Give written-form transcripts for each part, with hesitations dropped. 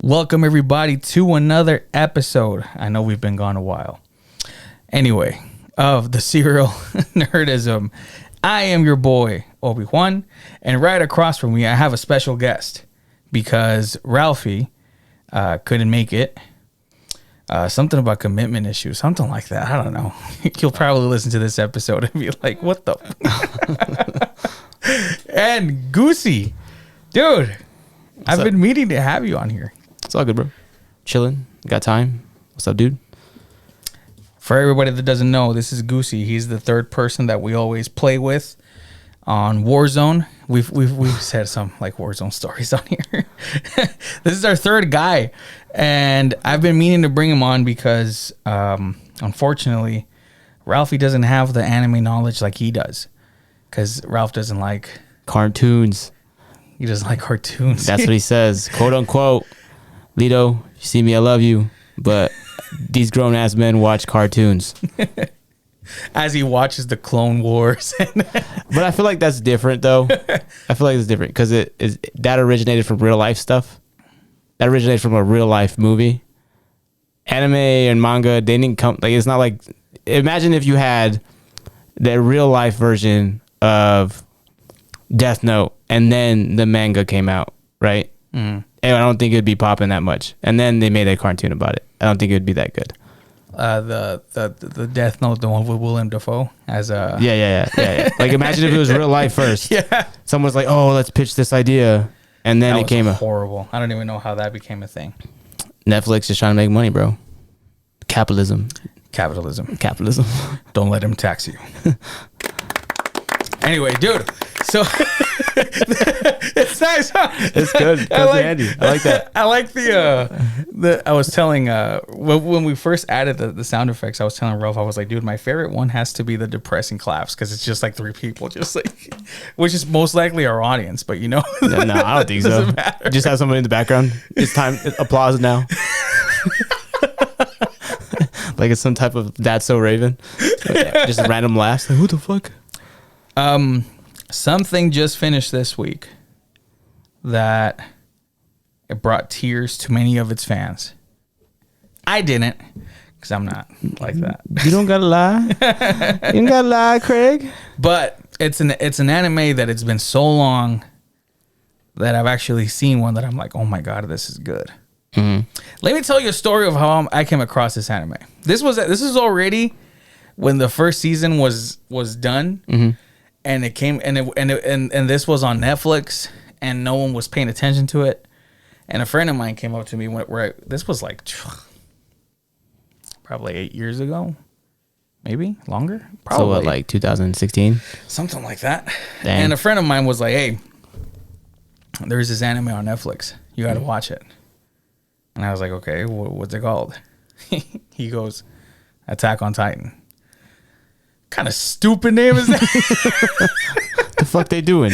Welcome everybody to another episode. I know we've been gone a while. Anyway, of the serial Nerdism. I am your boy, Obi-Wan, and right across from me, I have a special guest because Ralphie couldn't make it. Something about commitment issues, something like that. I don't know. You'll probably listen to this episode and be like, what the? And Goosey, dude, I've been meaning to have you on here. It's all good, bro. Chilling. Got time. What's up, dude? For everybody that doesn't know, this is Goosey. He's the third person that we always play with on Warzone. We've said some like Warzone stories on here. This is our third guy, and I've been meaning to bring him on because, unfortunately, Ralphie doesn't have the anime knowledge like he does. Because Ralph doesn't like cartoons. He doesn't like cartoons. That's what he says, quote unquote. Lito, if you see me, I love you, but these grown ass men watch cartoons. As he watches the Clone Wars. But I feel like that's different, though. I feel like it's different because that originated from real life stuff. That originated from a real life movie. Anime and manga, they didn't come. Like, it's not like. Imagine if you had the real life version of Death Note and then the manga came out, right? And I don't think it'd be popping that much. And then they made a cartoon about it. I don't think it'd be that good. The Death Note, the one with Willem Dafoe as a yeah. Like, imagine if it was real life first. Yeah, someone's like, "Oh, let's pitch this idea," and then it came horrible. I don't even know how that became a thing. Netflix is trying to make money, bro. Capitalism. Don't let him tax you. Anyway, dude. So it's nice. Huh? It's good. It's handy. I like that. I like the. I was telling when we first added the sound effects, I was telling Ralph, I was like, dude, my favorite one has to be the depressing claps because it's just like three people, just like, which is most likely our audience, but you know. No, I don't think so. Just have somebody in the background. It's time. Applause now. Like it's some type of That's So Raven. Just a random laughs. Like, who the fuck? Something just finished this week that it brought tears to many of its fans. I didn't, because I'm not like that. You don't gotta lie. You don't gotta lie, Craig. But it's an anime that it's been so long that I've actually seen one that I'm like, oh my god, this is good. Mm-hmm. Let me tell you a story of how I came across this anime. This is already when the first season was done. Mm-hmm. And it came and this was on Netflix and no one was paying attention to it. And a friend of mine came up to me this was like probably 8 years ago, maybe longer. Probably. So what, like 2016? Something like that. Dang. And a friend of mine was like, "Hey, there's this anime on Netflix. You got to watch it." And I was like, "Okay, what's it called?" He goes, "Attack on Titan." Kind of stupid name is that? The fuck they doing?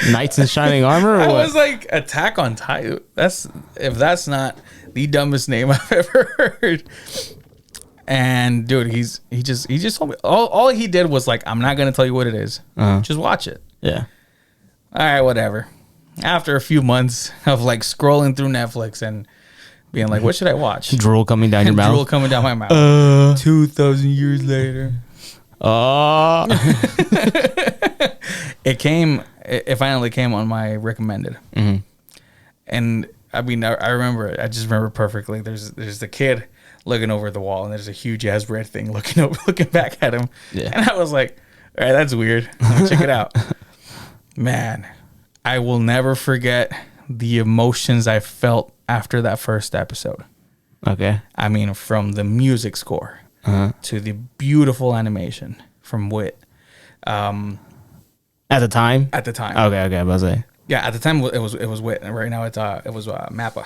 Knights in shining armor? Or I what? was like, Attack on Titan. If that's not the dumbest name I've ever heard. And dude, he just told me all he did was like, I'm not gonna tell you what it is. Just watch it. Yeah. All right, whatever. After a few months of like scrolling through Netflix and being like, what should I watch? Drool coming down your mouth. Drool coming down my mouth. 2,000 years later. Oh. It finally came on my recommended. Mm-hmm. And I mean, I just remember perfectly. There's the kid looking over the wall and there's a huge ass red thing looking back at him. Yeah. And I was like, all right, that's weird. I'm gonna check it out. Man, I will never forget the emotions I felt after that first episode. Okay. I mean, from the music score to the beautiful animation from Wit. At the time? At the time. Okay, I was like. Yeah, at the time it was Wit, and right now it was Mappa.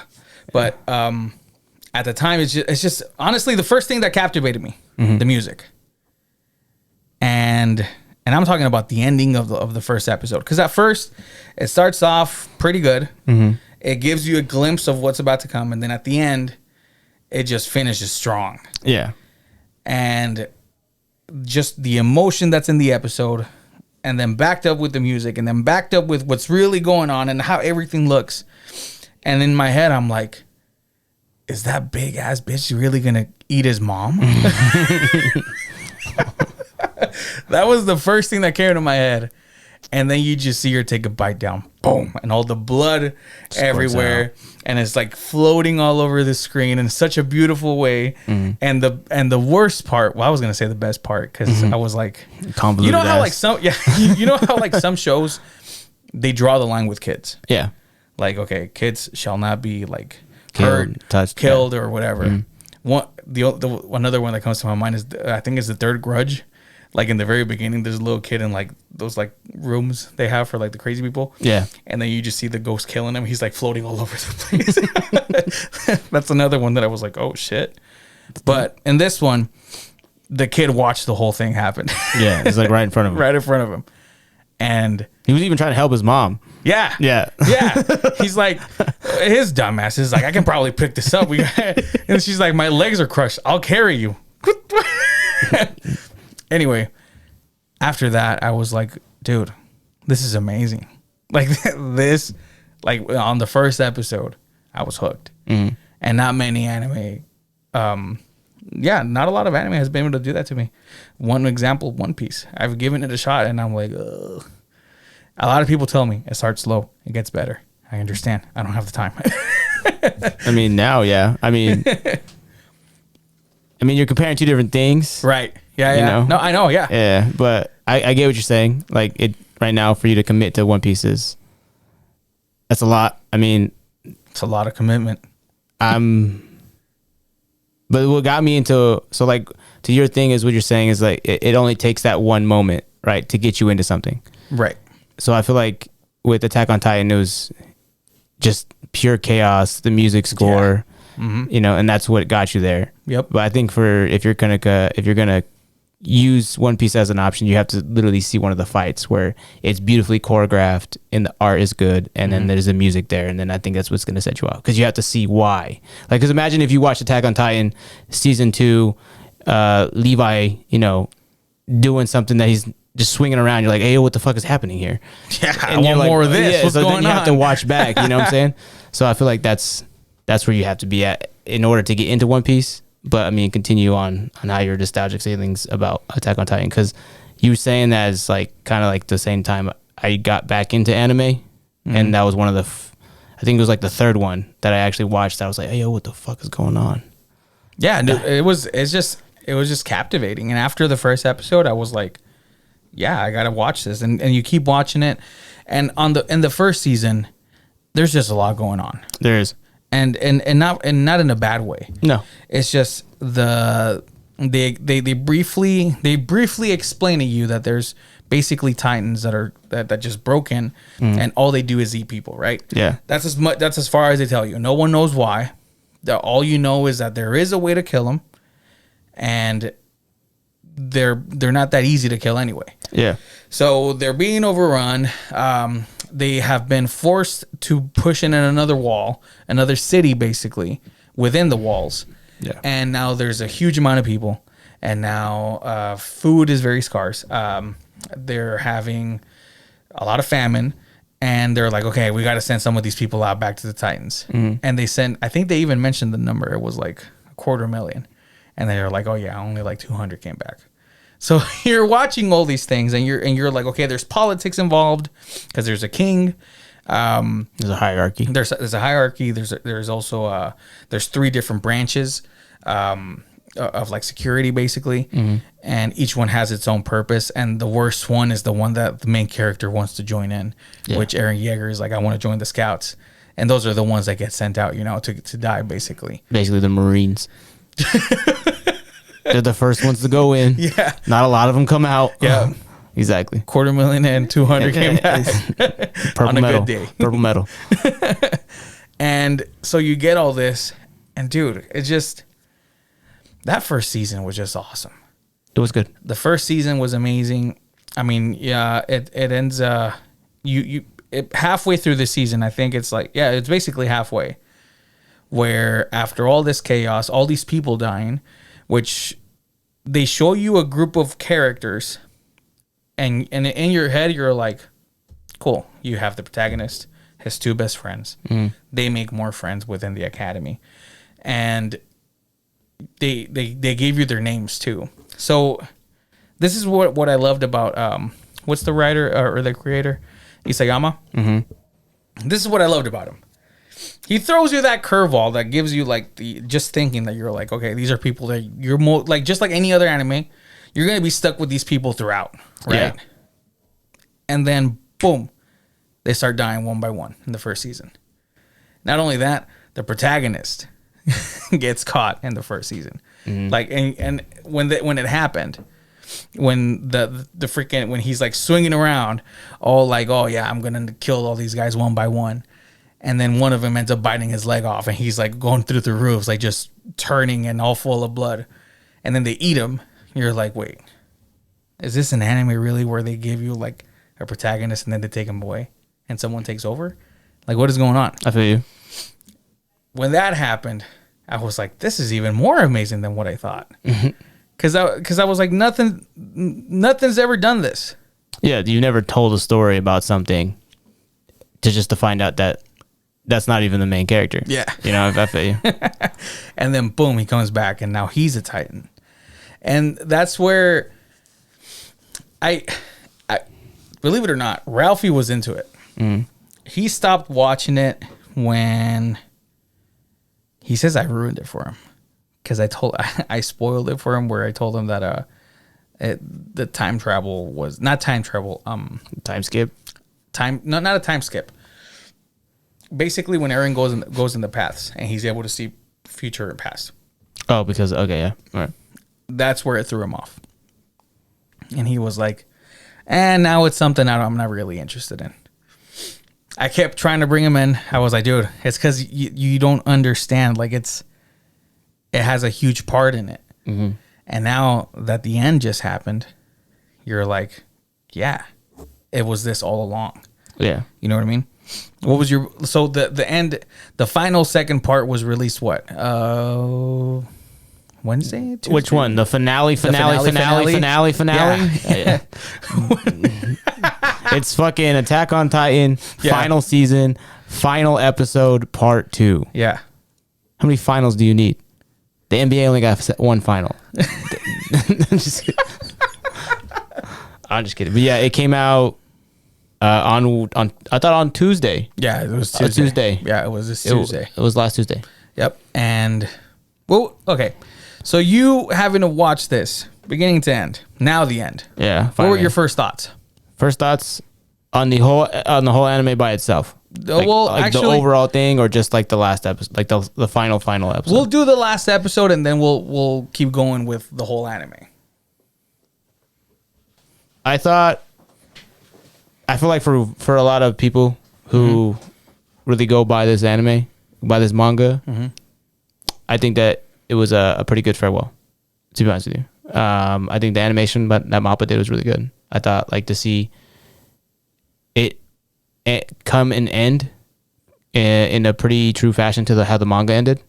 But at the time it's just honestly the first thing that captivated me, the music. And I'm talking about the ending of the first episode, because at first it starts off pretty good. Mm-hmm. It gives you a glimpse of what's about to come, and then at the end, it just finishes strong. Yeah. And just the emotion that's in the episode, and then backed up with the music, and then backed up with what's really going on and how everything looks. And in my head, I'm like, is that big ass bitch really gonna eat his mom? That was the first thing that came into my head. And then you just see her take a bite down, boom, and all the blood everywhere, and it's like floating all over the screen in such a beautiful way. And the worst part, well, I was gonna say the best part because I was like, Convoluted you know how ass. like some you know how like some shows they draw the line with kids, Yeah. like okay, kids shall not be like Killed, hurt, touched, killed, or whatever. Another one that comes to my mind is I think is the Third Grudge. Like in the very beginning, there's a little kid in like those like rooms they have for like the crazy people. Yeah. And then you just see the ghost killing him. He's like floating all over the place. That's another one that I was like, oh shit. But in this one, the kid watched the whole thing happen. Yeah. It's like right in front of him. Right in front of him. And He was even trying to help his mom. yeah. Yeah. Yeah. He's like, his dumbass is like, I can probably pick this up. And she's like, my legs are crushed. I'll carry you. Anyway, after that, I was like, dude, this is amazing. Like this, like on the first episode, I was hooked. And not many anime, not a lot of anime has been able to do that to me. One example, One Piece. I've given it a shot and I'm like, ugh. A lot of people tell me it starts slow, it gets better. I understand. I don't have the time. I mean, now, yeah. I mean, you're comparing two different things. Right. Yeah, You yeah. know? No, I know, yeah. Yeah, but I get what you're saying. Like it right now for you to commit to One Piece that's a lot. I mean, It's a lot of commitment. but what got me into to your thing is what you're saying is like it only takes that one moment, right, to get you into something. Right. So I feel like with Attack on Titan, it was just pure chaos, the music score, and that's what got you there. Yep. But I think if you're gonna use One Piece as an option, you have to literally see one of the fights where it's beautifully choreographed and the art is good, and then there's the music there, and then I think that's what's gonna set you out because you have to see why. Like, because imagine if you watch Attack on Titan season 2, Levi, doing something that he's just swinging around. You're like, hey, what the fuck is happening here? Yeah, And I want more of this. What's so going then you on? have to watch back. You know what I'm saying? So I feel like that's where you have to be at in order to get into One Piece. But I mean, continue on how your nostalgic feelings about Attack on Titan, because you were saying that is like kind of like the same time I got back into anime, and that was one of the, I think it was like the third one that I actually watched. I was like, hey, yo, what the fuck is going on? Yeah, it was just captivating. And after the first episode, I was like, yeah, I gotta watch this. And you keep watching it, and in the first season, there's just a lot going on. There is. And not in a bad way. No, it's just they briefly explain to you that there's basically titans that just broke in, and all they do is eat people, right? Yeah, that's as far as they tell you. No one knows why. All you know is that there is a way to kill them, and they're not that easy to kill anyway. Yeah. So they're being overrun. They have been forced to push in another wall, another city, basically, within the walls. Yeah. And now there's a huge amount of people. And now food is very scarce. They're having a lot of famine. And they're like, okay, we got to send some of these people out back to the Titans. And they sent, I think they even mentioned the number. It was like 250,000. And they're like, oh, yeah, only like 200 came back. So you're watching all these things, and you're like, okay, there's politics involved because there's a king. There's a hierarchy. There's a hierarchy. There's also there's 3 different branches of like security, basically, and each one has its own purpose. And the worst one is the one that the main character wants to join in, which Eren Yeager is like, I want to join the Scouts, and those are the ones that get sent out, to die, basically. Basically, the Marines. They're the first ones to go in. Yeah. Not a lot of them come out. Yeah. Exactly. 250,000 and 200 came back Purple on a medal. good day. Purple medal. And so you get all this, and dude, it's just, that first season was just awesome. It was good. The first season was amazing. I mean, yeah, it ends halfway through the season. I think it's like, yeah, it's basically halfway, where after all this chaos, all these people dying, which they show you a group of characters, and in your head you're like, cool, you have the protagonist, his two best friends. They make more friends within the academy, and they gave you their names too. So this is what I loved about what's the writer or the creator, Isayama. This is what I loved about him. He throws you that curveball that gives you like the just thinking that you're like, okay, these are people that you're more like, just like any other anime, you're gonna be stuck with these people throughout, right? Yeah. And then boom, they start dying one by one in the first season. Not only that, the protagonist gets caught in the first season. Like, and when it happened, when the freaking, when he's like swinging around, all like, oh yeah, I'm gonna kill all these guys one by one, and then one of them ends up biting his leg off, and he's like going through the roofs, like just turning and all full of blood, and then they eat him. You're like, wait, is this an anime really where they give you like a protagonist and then they take him away and someone takes over? Like, what is going on? I feel you. When that happened, I was like, this is even more amazing than what I thought. Because I was like, nothing's ever done this. Yeah, you never told a story about something to find out that that's not even the main character. Yeah. You know, I feel you. And then boom, he comes back and now he's a Titan. And that's where I believe it or not, Ralphie was into it. He stopped watching it when he says I ruined it for him. Because I spoiled it for him, where I told him that the time travel was not time travel. Time skip. No, not a time skip. Basically, when Eren goes in the paths and he's able to see future and past. Oh, because okay, yeah, all right. That's where it threw him off, and he was like, "And now it's something I'm not really interested in." I kept trying to bring him in. I was like, "Dude, it's because you don't understand. Like it has a huge part in it." And now that the end just happened, you're like, yeah, it was this all along. Yeah. You know what I mean? What was so the end, the final second part was released what? Wednesday? Tuesday? Which one? The finale? Yeah. It's fucking Attack on Titan, final season, final episode, part 2. Yeah. How many finals do you need? The NBA only got one final. I'm just kidding. But yeah, it came out on I thought on Tuesday. Yeah, it was Tuesday. Yeah, it was this Tuesday. It was last Tuesday. Yep. And well, okay. So you having to watch this beginning to end. Now the end. Yeah. Finally. What were your first thoughts? First thoughts on the whole anime by itself. Actually, the overall thing, or just like the last episode, like the final episode. We'll do the last episode and then we'll keep going with the whole anime. I feel like for a lot of people who really go by this anime, by this manga, I think that it was a pretty good farewell, to be honest with you. I think the animation that Mappa did was really good. I thought, like, to see it come and end in a pretty true fashion to how the manga ended,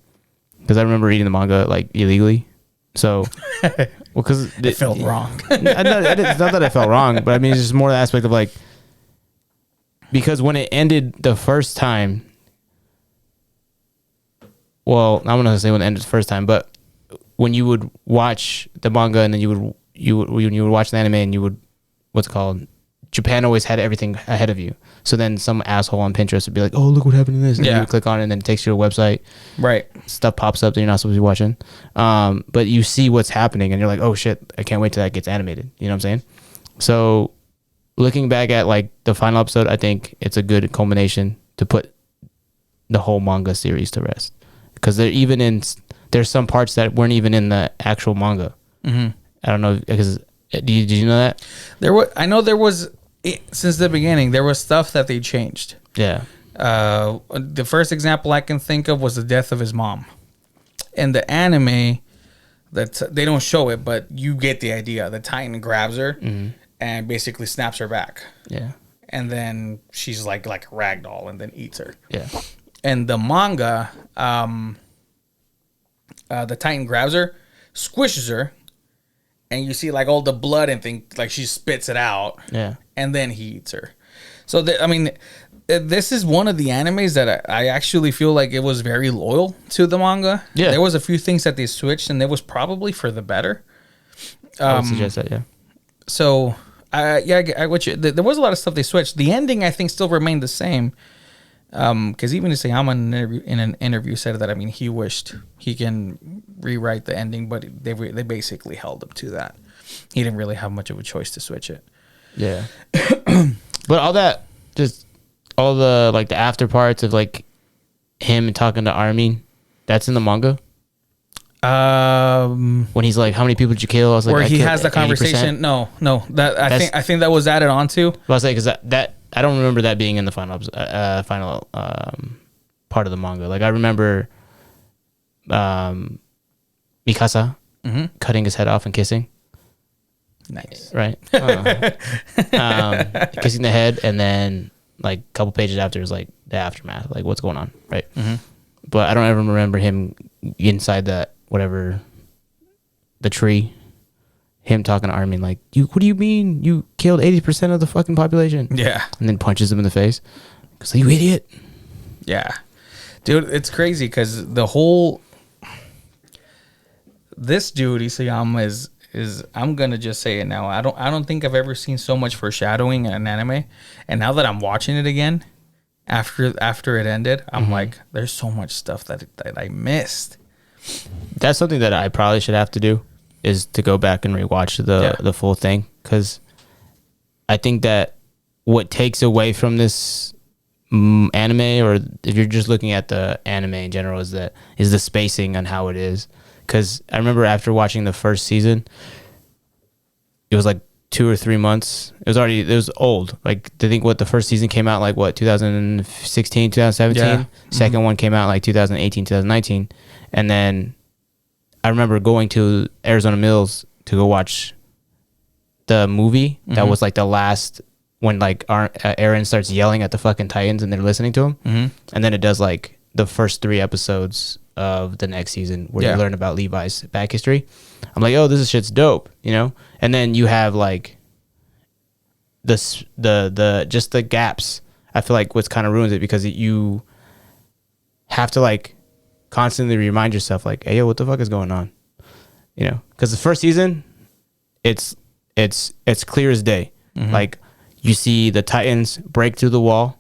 because I remember reading the manga like illegally. So, well, because it felt wrong. It's not that it felt wrong, but I mean, it's just more the aspect of like, because when it ended the first time, well, I'm not gonna say when it ended the first time, but when you would watch the manga and then you would watch the anime and you would, what's it called? Japan always had everything ahead of you. So then some asshole on Pinterest would be like, "Oh, look what happened in this." And you would click on it and then it takes you to a website. Right. Stuff pops up that you're not supposed to be watching. But you see what's happening and you're like, "Oh shit, I can't wait till that gets animated." You know what I'm saying? So looking back at like the final episode, I think it's a good culmination to put the whole manga series to rest. Because there's some parts that weren't even in the actual manga. I don't know, because did you know that? I know there was, since the beginning, there was stuff that they changed. Yeah. The first example I can think of was the death of his mom. In the anime, that they don't show it, but you get the idea. The Titan grabs her and basically snaps her back. Yeah. And then she's like a rag doll and then eats her. Yeah. And the manga, the Titan grabs her, squishes her, and you see like all the blood and things, like she spits it out. Yeah. And then he eats her. So, this is one of the animes that I actually feel like it was very loyal to the manga. Yeah. There was a few things that they switched, and it was probably for the better. I would suggest that, yeah. So, there was a lot of stuff they switched. The ending, I think, still remained the same. Because even Isayama in an interview said that, I mean, he wished he can rewrite the ending, but they basically held him to that. He didn't really have much of a choice to switch it. Yeah. But all that, just all the, like, the after parts of, like, him talking to Armin, that's in the manga? When he's like, how many people did you kill? I was like, where he has the conversation. 80%. No, that I think that was added on too. I was like, because that I don't remember that being in the final part of the manga. Like I remember, Mikasa cutting his head off and kissing. Nice, right? Kissing the head, and then like a couple pages after is like the aftermath, like what's going on, right? But I don't ever remember him inside that whatever the tree, him talking to Armin like, what do you mean you killed 80% of the fucking population? Yeah. And then punches him in the face. Because like, you idiot. Yeah. Dude, it's crazy because this dude Isayama is I'm gonna just say it now. I don't think I've ever seen so much foreshadowing in an anime. And now that I'm watching it again, after it ended, I'm like, there's so much stuff that I missed. That's something that I probably should have to do, is to go back and rewatch the full thing, because I think that what takes away from this anime, or if you're just looking at the anime in general, is the spacing on how it is. Because I remember after watching the first season, it was like 2 or 3 months. It was old. Like, I think the first season came out like 2016, 2017. Yeah. Second one came out like 2018, 2019. And then I remember going to Arizona Mills to go watch the movie. That was like the last, when like Eren starts yelling at the fucking Titans and they're listening to him. And then it does like the first 3 episodes of the next season where you learn about Levi's back history. I'm like, oh, this shit's dope, you know? And then you have like the just the gaps. I feel like what's kind of ruins it, because you have to like constantly remind yourself like, hey, yo, what the fuck is going on? You know, because the first season, it's clear as day. Like, you see the Titans break through the wall.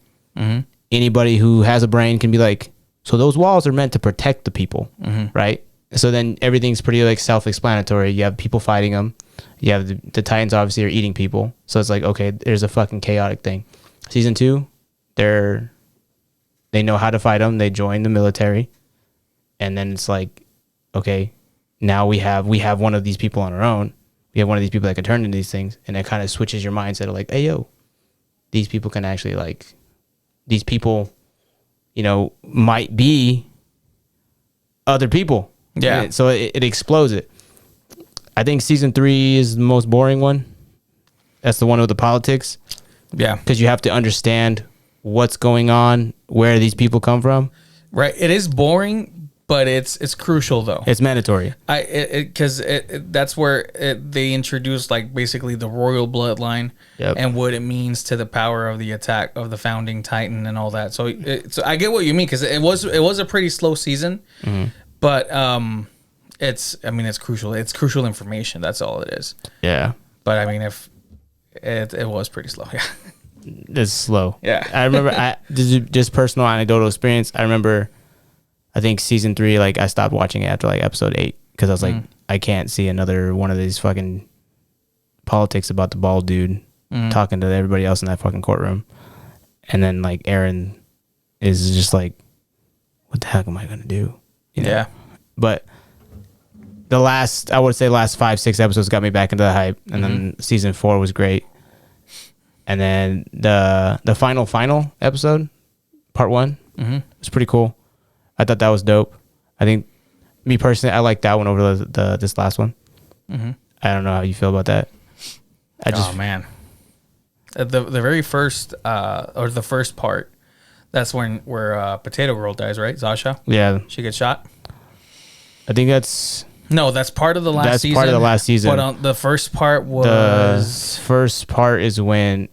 Anybody who has a brain can be like, so those walls are meant to protect the people, right? So then everything's pretty like self-explanatory. You have people fighting them. You have the Titans obviously are eating people. So it's like, okay, there's a fucking chaotic thing. Season 2, they know how to fight them. They join the military. And then it's like, okay, now we have one of these people on our own. We have one of these people that can turn into these things. And it kind of switches your mindset of like, hey, yo, these people can actually like, these people, you know, might be other people. Yeah. So it explodes it. I think season 3 is the most boring one. That's the one with the politics. Yeah. Because you have to understand what's going on, where these people come from. Right. It is boring, but it's crucial though. It's mandatory. Because that's where they introduce like basically the royal bloodline and what it means to the power of the attack of the founding Titan and all that. So I get what you mean, because it was a pretty slow season, but it's crucial. It's crucial information. That's all it is. Yeah. But I mean, if it was pretty slow. Yeah. It's slow. Yeah. I remember just personal anecdotal experience. I remember, I think season 3, like I stopped watching it after like episode 8, because I was like, I can't see another one of these fucking politics about the bald dude talking to everybody else in that fucking courtroom. And then like Eren is just like, what the heck am I going to do? You know? Yeah. But the last 5-6 episodes got me back into the hype. And then season 4 was great. And then the final episode, part 1, was pretty cool. I thought that was dope. I think, me personally, I like that one over this last one. I don't know how you feel about that. Oh man, the very first or the first part, that's where Potato Girl dies, right? Zasha. Yeah, she gets shot. I think that's part of the last season. That's part of the last season. But the first part was... The first part is when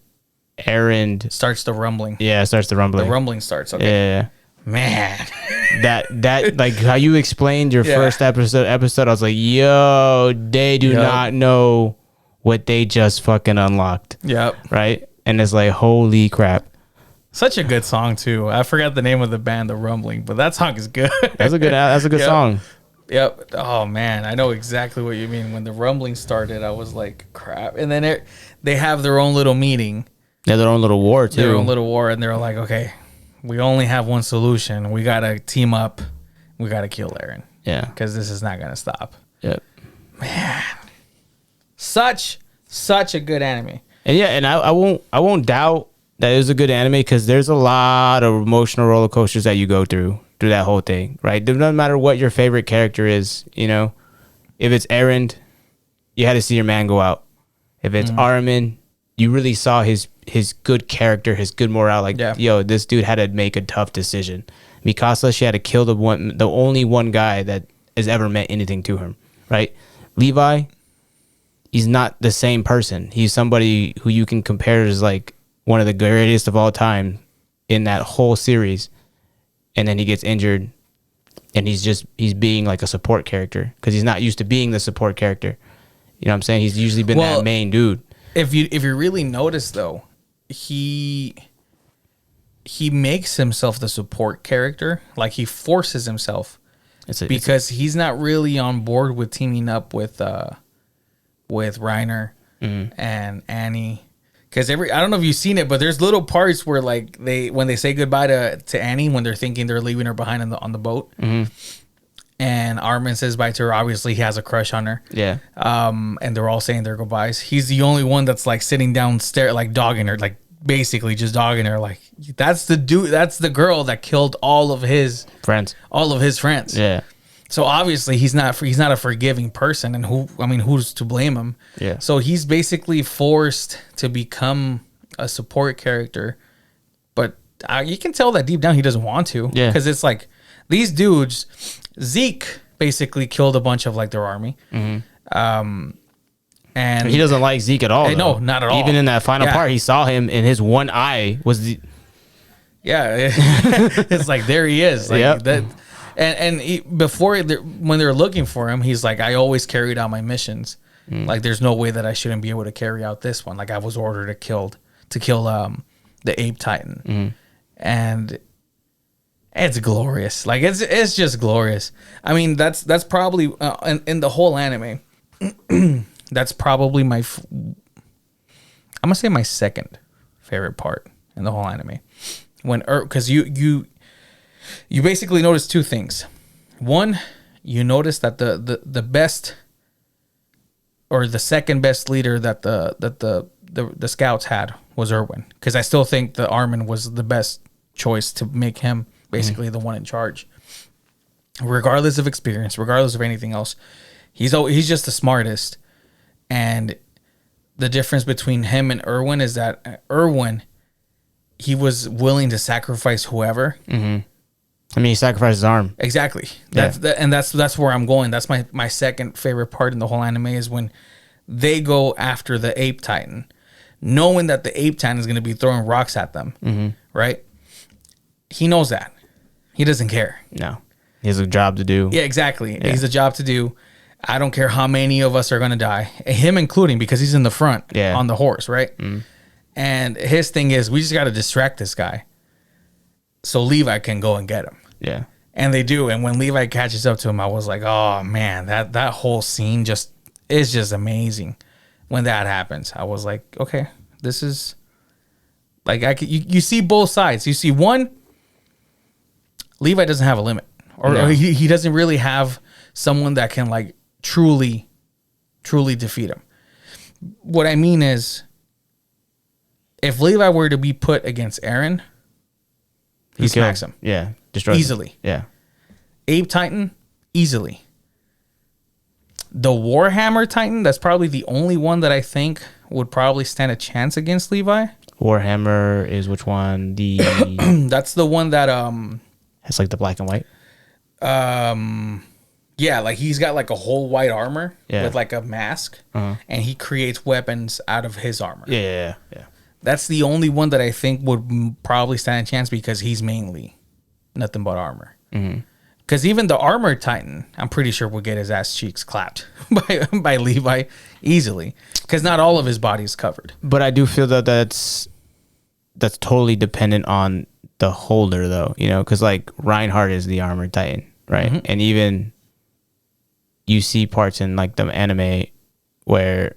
Eren starts the rumbling. Yeah, starts the rumbling. The rumbling starts. Okay. Yeah. Man. that like how you explained your first episode, I was like, yo, they do not know what they just fucking unlocked. Yep. Right? And it's like, holy crap. Such a good song too. I forgot the name of the band, The Rumbling, but that song is good. That's a good song. Yep. Oh man, I know exactly what you mean. When the rumbling started, I was like, crap. And then they have their own little meeting. Yeah, their own little war too. Their own little war, and they're like, okay, we only have one solution. We gotta team up. We gotta kill Eren. Yeah. Because this is not gonna stop. Yep. Man. Such a good anime. And yeah, and I won't doubt that it was a good anime because there's a lot of emotional roller coasters that you go through that whole thing, right? No matter what your favorite character is, you know, if it's Eren, you had to see your man go out. If it's Armin, you really saw his good character, his good morale. Like, yo, this dude had to make a tough decision. Mikasa, she had to kill the only one guy that has ever meant anything to him, right? Levi, he's not the same person. He's somebody who you can compare as like one of the greatest of all time in that whole series. And then he gets injured and he's being like a support character because he's not used to being the support character. You know what I'm saying? He's usually been that main dude. If you really notice though, he makes himself the support character. Like he forces himself because he's not really on board with teaming up with Reiner and Annie. Because I don't know if you've seen it, but there's little parts where like when they say goodbye to Annie when they're thinking they're leaving her behind on the boat, and Armin says bye to her. Obviously, he has a crush on her. Yeah. And they're all saying their goodbyes. He's the only one that's like sitting down, like dogging her, like basically just dogging her. Like that's the dude, that's the girl that killed all of his friends. Yeah. So obviously he's not a forgiving person, and who's to blame him? Yeah. So he's basically forced to become a support character, but you can tell that deep down he doesn't want to. Yeah. Because it's like these dudes, Zeke basically killed a bunch of like their army. And he doesn't like Zeke at all. No, not at all. Even in that final part, he saw him, and his one eye was the. Yeah, it's like there he is. Like that. And when they were looking for him, he's like, I always carried out my missions. Like, there's no way that I shouldn't be able to carry out this one. Like, I was ordered to kill the Ape Titan, and it's glorious. Like, it's just glorious. I mean, that's probably in the whole anime. That's probably I'm gonna say my second favorite part in the whole anime. Because you basically notice two things. One, you notice that the best or the second best leader that the scouts had was Erwin. Because I still think the Armin was the best choice to make him basically the one in charge. Regardless of experience, regardless of anything else, he's just the smartest. And the difference between him and Erwin is that Erwin, he was willing to sacrifice whoever. I mean, he sacrificed his arm. Exactly. That's where I'm going. That's my second favorite part in the whole anime is when they go after the Ape Titan, knowing that the Ape Titan is going to be throwing rocks at them. Right? He knows that. He doesn't care. No. He has a job to do. Yeah, exactly. Yeah. He has a job to do. I don't care how many of us are going to die, him including, because he's in the front on the horse, right? And his thing is, we just got to distract this guy so Levi can go and get him. Yeah. And they do. And when Levi catches up to him, I was like, oh, man, that whole scene is just amazing. When that happens, I was like, okay, this is like, you see both sides. You see one, Levi doesn't have a limit. Or he doesn't really have someone that can like truly defeat him. What I mean is, if Levi were to be put against Eren, he smacks him. Yeah. Destroys easily. Him. Yeah. Ape Titan, easily. The Warhammer Titan, that's probably the only one that I think would probably stand a chance against Levi. Warhammer is which one? The that's the one that it's like the black and white. Yeah, like he's got like a whole white armor with like a mask, and he creates weapons out of his armor. Yeah. That's the only one that I think would probably stand a chance because he's mainly nothing but armor. Because even the armored Titan, I'm pretty sure will get his ass cheeks clapped by Levi easily. Because not all of his body is covered. But I do feel that that's totally dependent on the holder, though. You know, because like Reinhardt is the armored Titan, right? And even you see parts in like the anime where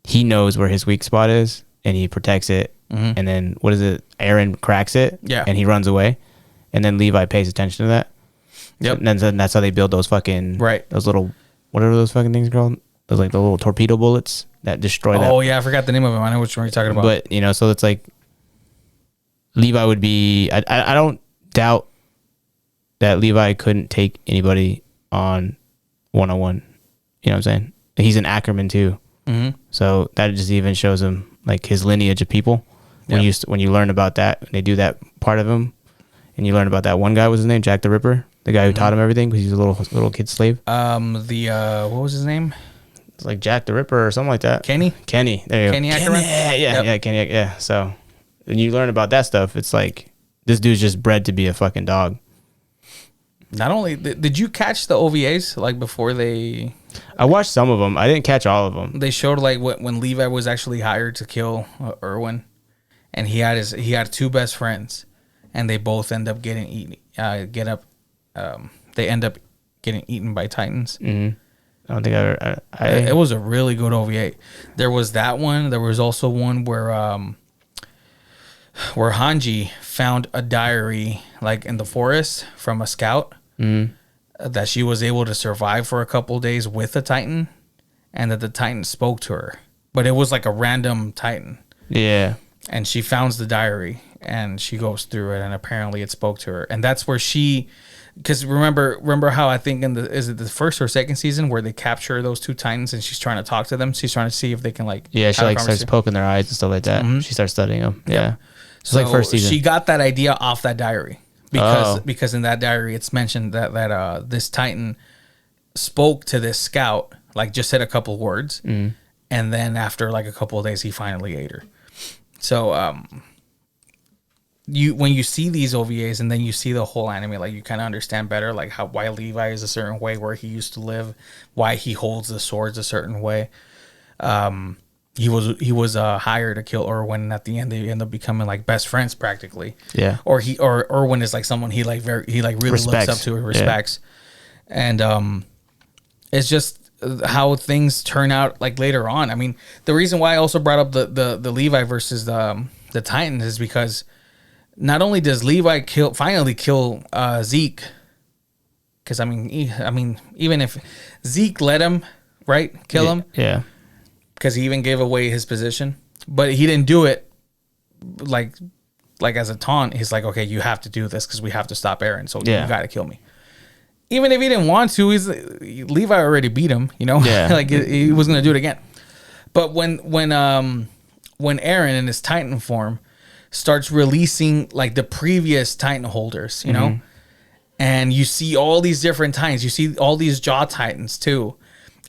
he knows where his weak spot is and he protects it. And then what is it? Aaron cracks it. Yeah. And he runs away. And then Levi pays attention to that. Yep. And then that's how they build those fucking those little, whatever those fucking things are called. Those like the little torpedo bullets that destroy that. Oh yeah, I forgot the name of them. I know which one you're talking about. But you know, so it's like Levi would be. I don't doubt that Levi couldn't take anybody on 101. You know what I'm saying? He's an Ackerman too. So that just even shows him like his lineage of people. When you learn about that, they do that part of him, and you learn about that one guy. What's his name? Jack the Ripper, the guy who taught him everything because he's a little kid slave. What was his name? It's like Jack the Ripper or something like that. Kenny. There you go. Kenny Ackerman. Yeah, Kenny. Yeah. So when you learn about that stuff, it's like this dude's just bred to be a fucking dog. Not only did you catch the OVAs like before they? I watched some of them. I didn't catch all of them. They showed like when Levi was actually hired to kill Erwin, and he had two best friends, and they both end up getting eaten. They end up getting eaten by Titans. I don't think It was a really good OVA. There was that one. There was also one where Hanji found a diary like in the forest from a scout that she was able to survive for a couple days with a Titan, and that the Titan spoke to her, but it was like a random Titan. Yeah. And she founds the diary and she goes through it, and apparently it spoke to her, and that's where she. Because remember how I think is it the first or second season where they capture those two Titans and she's trying to talk to them? She's trying to see if they can like she like starts poking their eyes and stuff like that. She starts studying them. Yeah. It's so like first season. She got that idea off that diary because in that diary it's mentioned that this Titan spoke to this scout, like just said a couple words, and then after like a couple of days he finally ate her. So when you see these OVAs and then you see the whole anime, like you kind of understand better, like why Levi is a certain way, where he used to live, why he holds the swords a certain way. He was hired to kill Erwin, and at the end they end up becoming like best friends practically. Yeah. Or Erwin is like someone he really looks up to and respects, and it's just how things turn out like later on. I mean, the reason why I also brought up the Levi versus the Titans is because. Not only does Levi finally kill Zeke, because I mean, even if Zeke let him kill him, because he even gave away his position, but he didn't do it like as a taunt. He's like, okay, you have to do this because we have to stop Aaron, so you got to kill me. Even if he didn't want to, Levi already beat him, like he was gonna do it again. But when Aaron in his Titan form starts releasing like the previous Titan holders, and you see all these different Titans, you see all these Jaw Titans too,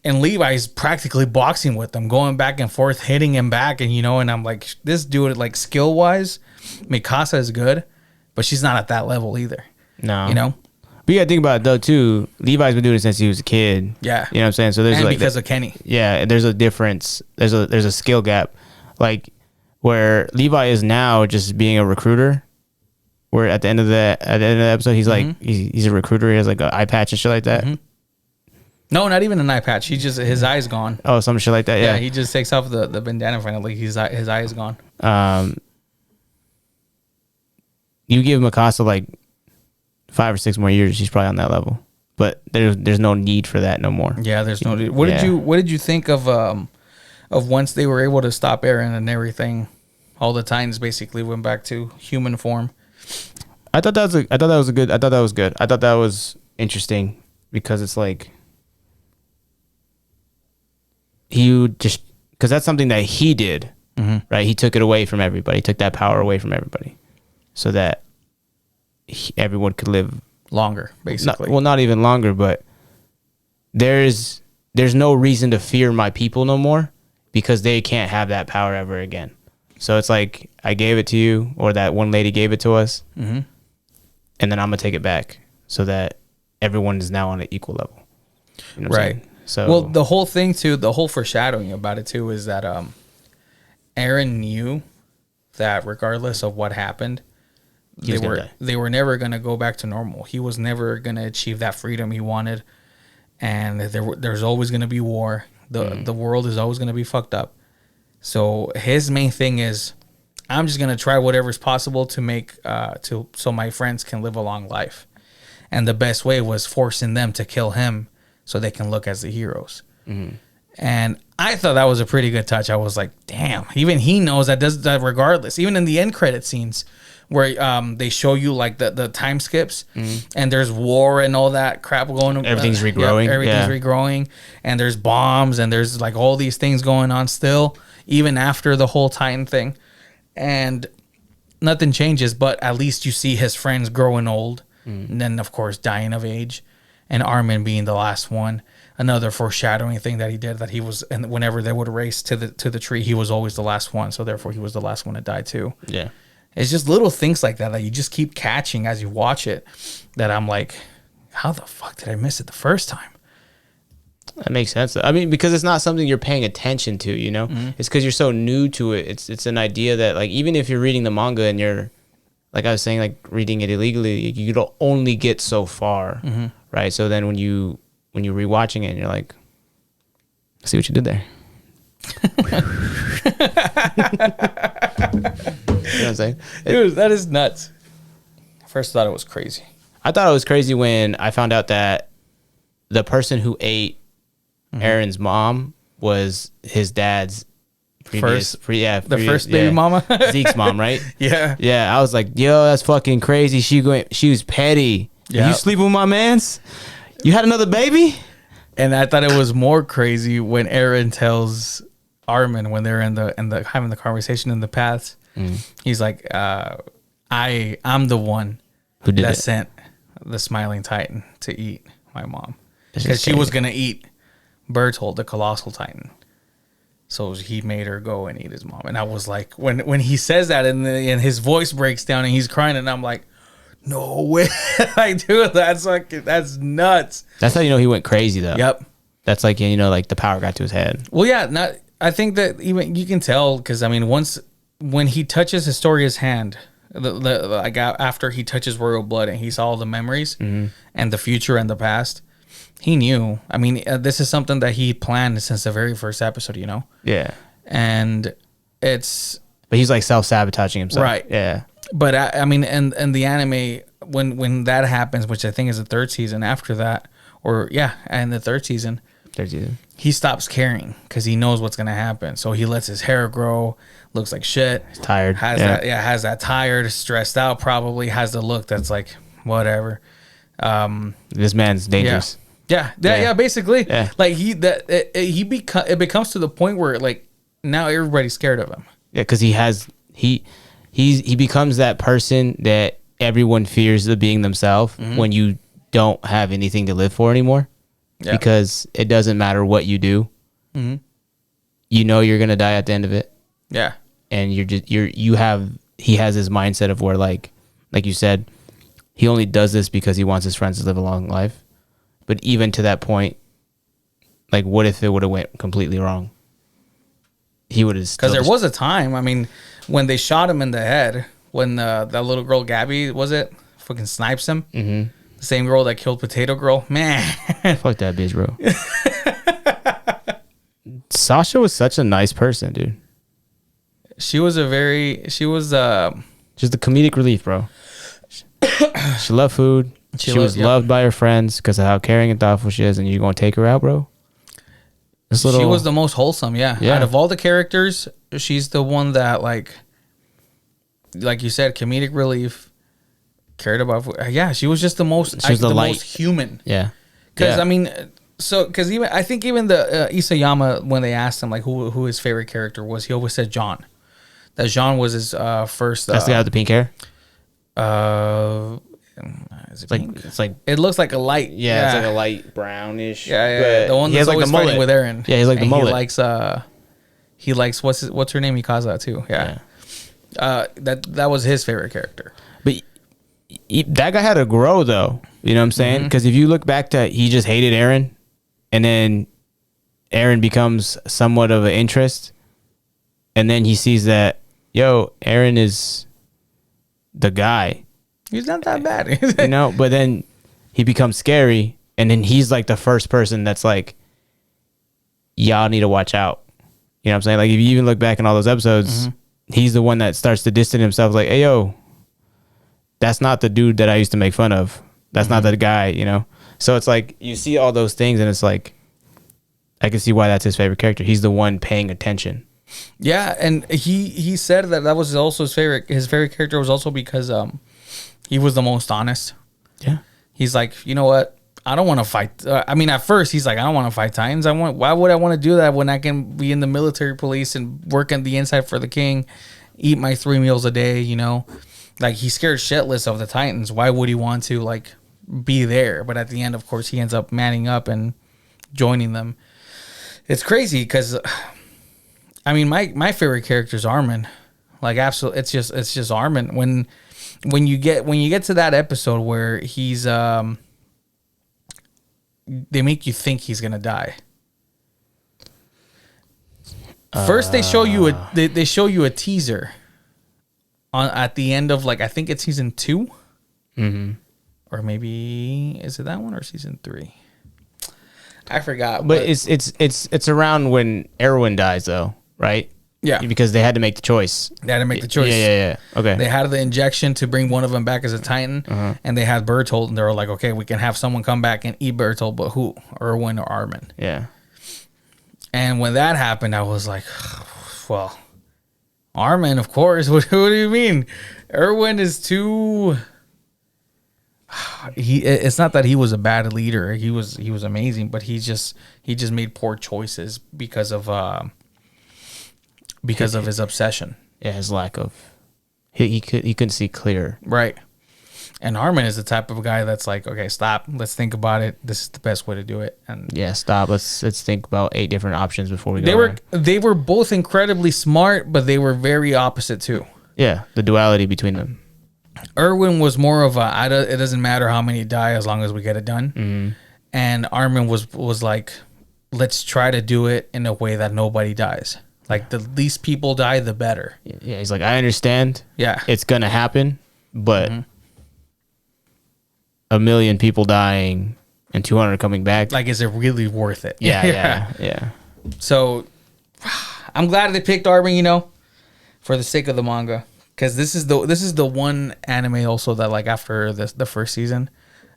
and Levi's practically boxing with them, going back and forth, hitting him back, and and I'm like, this dude, like skill wise, Mikasa is good, but she's not at that level either. No, But you gotta think about it though too. Levi's been doing it since he was a kid. Yeah, you know what I'm saying. So there's because of Kenny. Yeah, there's a difference. There's a skill gap, like. Where Levi is now just being a recruiter, where at the end of the episode he's like he's a recruiter. He has like an eye patch and shit like that. No, not even an eye patch. He just his eye's gone. Oh, some shit like that. Yeah, he just takes off the bandana finally. His eye is gone. You give Mikasa like 5 or 6 more years, she's probably on that level. But there's no need for that no more. Yeah, there's no need. What did you think of once they were able to stop Aaron and everything, all the Titans basically went back to human form? I thought that was good. I thought that was interesting because it's like because that's something that he did, right? He took it away from everybody. He took that power away from everybody, so that everyone could live longer, basically. Not even longer, but there's no reason to fear my people no more. Because they can't have that power ever again. So it's like I gave it to you, or that one lady gave it to us, Mm-hmm. and then I'm gonna take it back so that everyone is now on an equal level. You know what I'm Right. saying? So Well, the whole thing too, the whole foreshadowing about it too, is that Aaron knew that regardless of what happened, they were never gonna go back to normal. He was never gonna achieve that freedom he wanted, and there's always gonna be war. The world is always gonna be fucked up. So his main thing is, I'm just gonna try whatever's possible to make so my friends can live a long life, and the best way was forcing them to kill him so they can look as the heroes. Mm-hmm. And I thought that was a pretty good touch. I was like, damn, even he knows that does that regardless. Even in the end credit scenes where they show you like the time skips and there's war and all that crap going on. Everything's regrowing. Yeah, everything's regrowing, and there's bombs and there's like all these things going on still, even after the whole Titan thing. And nothing changes, but at least you see his friends growing old, and then of course dying of age, and Armin being the last one. Another foreshadowing thing that he did, that he was, and whenever they would race to the tree, he was always the last one, so therefore he was the last one to die too. Yeah. It's just little things like that you just keep catching as you watch it, that I'm like, how the fuck did I miss it the first time? That makes sense. I mean, because it's not something you're paying attention to, you know? It's because you're so new to it. It's an idea that, like, even if you're reading the manga and you're, like I was saying, like, reading it illegally, you'll only get so far, right? So then when you're rewatching it and you're like, I see what you did there. You know what I'm saying? Dude, that is nuts. First thought it was crazy. I thought it was crazy when I found out that the person who ate Aaron's mom was his dad's previous, first baby mama? Zeke's mom, right? Yeah. Yeah, I was like, yo, that's fucking crazy. She was petty. Yeah. You sleeping with my mans? You had another baby? And I thought it was more crazy when Aaron tells Armin, when they're in the having the conversation in the paths, he's like, I'm the one Who did that it? sent the Smiling Titan to eat my mom, because she was gonna eat Bertold, the Colossal Titan. So he made her go and eat his mom. And I was like, when he says that and his voice breaks down and he's crying, and I'm like, no way. Like, dude, that's nuts. That's how you know he went crazy, though. Yep. That's like, you know, like the power got to his head. Well, yeah, I think that even you can tell, because I mean, when he touches Historia's hand, like after he touches royal blood and he saw all the memories and the future and the past, he knew. I mean, this is something that he planned since the very first episode, you know? Yeah. And it's... But he's like self-sabotaging himself. Right. Yeah. But I mean, and the anime, when that happens, which I think is the third season after that, and the third season, he stops caring because he knows what's gonna happen. So he lets his hair grow, looks like shit. He's tired. Has that tired, stressed out, probably has the look that's like whatever. This man's dangerous. Yeah, basically. Yeah. Like it becomes to the point where like now everybody's scared of him. Yeah, because he becomes that person that everyone fears of being themselves when you don't have anything to live for anymore. Yeah. Because it doesn't matter what you do. You know you're gonna die at the end of it. Yeah. And he has his mindset of where like you said, he only does this because he wants his friends to live a long life. But even to that point, like, what if it would have went completely wrong? He would have. Because there was a time, I mean, when they shot him in the head, when that little girl Gabby, was it, fucking snipes him. The same girl that killed Potato Girl, man. Fuck that bitch, bro. Sasha was such a nice person, dude. She was just the comedic relief, bro. She loved food. She was loved by her friends because of how caring and thoughtful she is, and you're gonna take her out, bro. She was the most wholesome, yeah. Out of all the characters, she's the one that like you said, comedic relief, cared about. Yeah, she was just the most. Most human. Yeah, because I mean, because I think even the Isayama, when they asked him like who his favorite character was, he always said Jean. That Jean was his first. That's the guy with the pink hair. It's like it looks like a light. Yeah, it's like a light brownish. Yeah. The one that's always fighting with Eren. Yeah, he's like the mullet. He likes what's her name? Mikasa too. Yeah. That was his favorite character. But that guy had to grow, though. You know what I'm saying? Because if you look back to, he just hated Aaron, and then Aaron becomes somewhat of an interest, and then he sees that, yo, Aaron is the guy. He's not that bad. You know, but then he becomes scary, and then he's like the first person that's like, y'all need to watch out. You know what I'm saying? Like, if you even look back in all those episodes, he's the one that starts to distance himself, like, hey, yo, that's not the dude that I used to make fun of. That's not the guy, you know? So it's like, you see all those things, and it's like, I can see why that's his favorite character. He's the one paying attention. Yeah, and he said that was also his favorite. His favorite character was also because he was the most honest. Yeah. He's like, you know what? I don't want to fight. I mean, at first he's like, I don't want to fight Titans. Why would I want to do that when I can be in the military police and work on the inside for the king, eat my 3 meals a day? You know, like, he's scared shitless of the Titans. Why would he want to like be there? But at the end, of course, he ends up manning up and joining them. It's crazy because, I mean, my favorite character is Armin. Like, absolutely, it's just Armin. When you get to that episode where he's they make you think he's gonna die. First, they show you a teaser at the end of, like, I think it's season 2, or maybe is it that one or season 3? I forgot. But it's around when Erwin dies, though, right? Yeah, because they had to make the choice. They had to make the choice. Yeah. Okay. They had the injection to bring one of them back as a Titan, and they had Bertolt, and they were like, okay, we can have someone come back and eat Bertolt, but who? Erwin or Armin? Yeah. And when that happened, I was like, well, Armin, of course. What do you mean? Erwin is too... It's not that he was a bad leader. He was amazing, but he just made poor choices because of his obsession. Yeah, his lack of he couldn't see clear. Right. And Armin is the type of guy that's like, okay, stop. Let's think about it. This is the best way to do it. And yeah, stop. Let's think about 8 different options before we go. They were both incredibly smart, but they were very opposite too. Yeah, the duality between them. Erwin was more of it doesn't matter how many die as long as we get it done. And Armin was like, let's try to do it in a way that nobody dies. Like, the least people die, the better. Yeah, he's like, I understand. Yeah, it's gonna happen, but 1 million people dying and 200 coming back. Like, is it really worth it? Yeah. So, I'm glad they picked Armin, you know, for the sake of the manga, because this is the one anime also that, like, after the first season,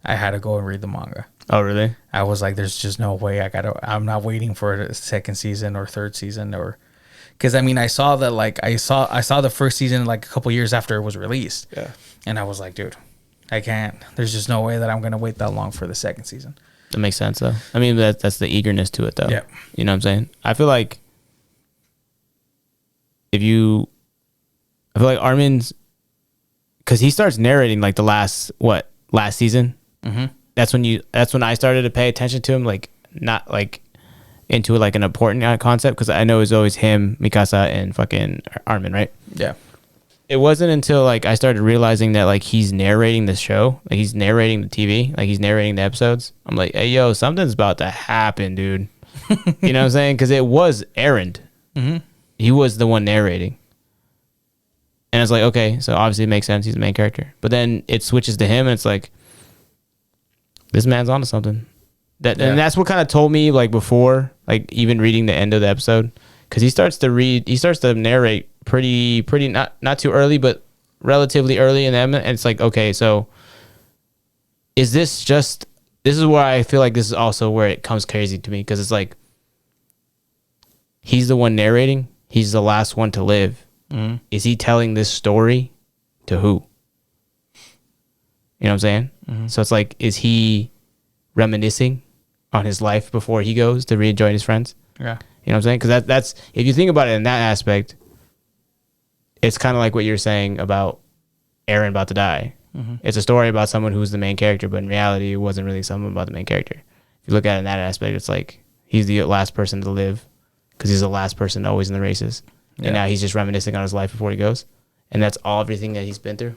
I had to go and read the manga. Oh, really? I was like, there's just no way I'm not waiting for a second season or third season, or because, I mean, I saw that, like, I saw the first season like a couple years after it was released. Yeah. And I was like, dude, I can't. There's just no way that I'm gonna wait that long for the second season. That makes sense, though. I mean, that's the eagerness to it, though. Yeah. You know what I'm saying? I feel like Armin's, because he starts narrating like the last season. That's when I started to pay attention to him, like, not like into like an important concept, because I know it's always him, Mikasa, and fucking Armin, right? Yeah. It wasn't until like I started realizing that like he's narrating the show, like he's narrating the TV, like he's narrating the episodes. I'm like, hey, yo, something's about to happen, dude. You know what I'm saying? Because it was Aaron. He was the one narrating. And it's like, okay, so obviously it makes sense. He's the main character. But then it switches to him, and it's like, this man's onto something. And that's what kind of told me, like, before, like, even reading the end of the episode, because he starts to narrate pretty not too early, but relatively early in the episode, and it's like, okay, so this is where I feel like this is also where it comes crazy to me, because it's like, he's the one narrating, he's the last one to live. Is he telling this story to who? You know what I'm saying? So it's like, is he reminiscing on his life before he goes to rejoin his friends? Yeah. You know what I'm saying? Because that's, if you think about it in that aspect, it's kind of like what you're saying about Aaron about to die. It's a story about someone who's the main character, but in reality, it wasn't really someone about the main character. If you look at it in that aspect, it's like, he's the last person to live because he's the last person always in the races. Yeah. And now he's just reminiscing on his life before he goes. and that's everything that he's been through.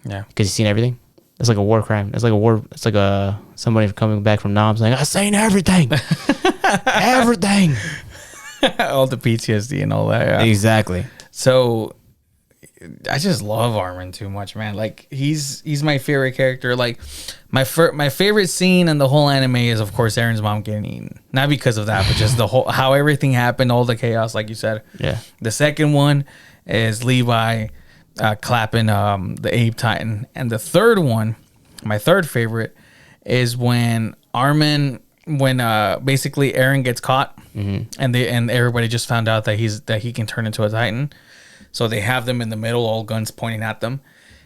Yeah, because he's seen everything. It's like a war crime. It's like a war. It's like somebody coming back from Nam saying, "I've seen everything, everything." all the PTSD and all that. Yeah. Exactly. So I just love Armin too much, man. Like he's my favorite character. Like my favorite scene in the whole anime is of course Aaron's mom getting eaten. Not because of that, but just the whole how everything happened, all the chaos, like you said. Yeah. The second one is Levi clapping the Ape Titan, and the third one, my third favorite, is when basically Aaron gets caught, and everybody just found out that he can turn into a Titan. So they have them in the middle, all guns pointing at them.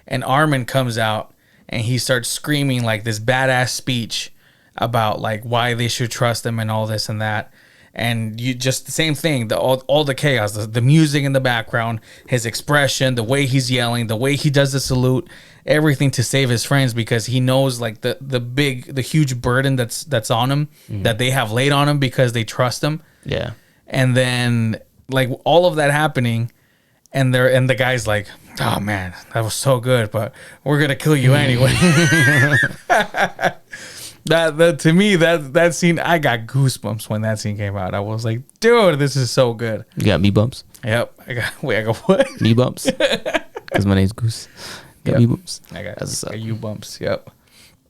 And Armin comes out and he starts screaming like this badass speech about like why they should trust him and all this and that. And you just the same thing, all the chaos, the music in the background, his expression, the way he's yelling, the way he does the salute, everything to save his friends because he knows like the huge burden that's on him, that they have laid on him because they trust him. Yeah. And then like all of that happening. And the guy's like, oh man, that was so good, but we're gonna kill you anyway. that to me that scene, I got goosebumps when that scene came out. I was like, dude, this is so good. You got me bumps. Yep. I got what? Me bumps. Because my name's Goose. Got me bumps. I got you bumps. Yep.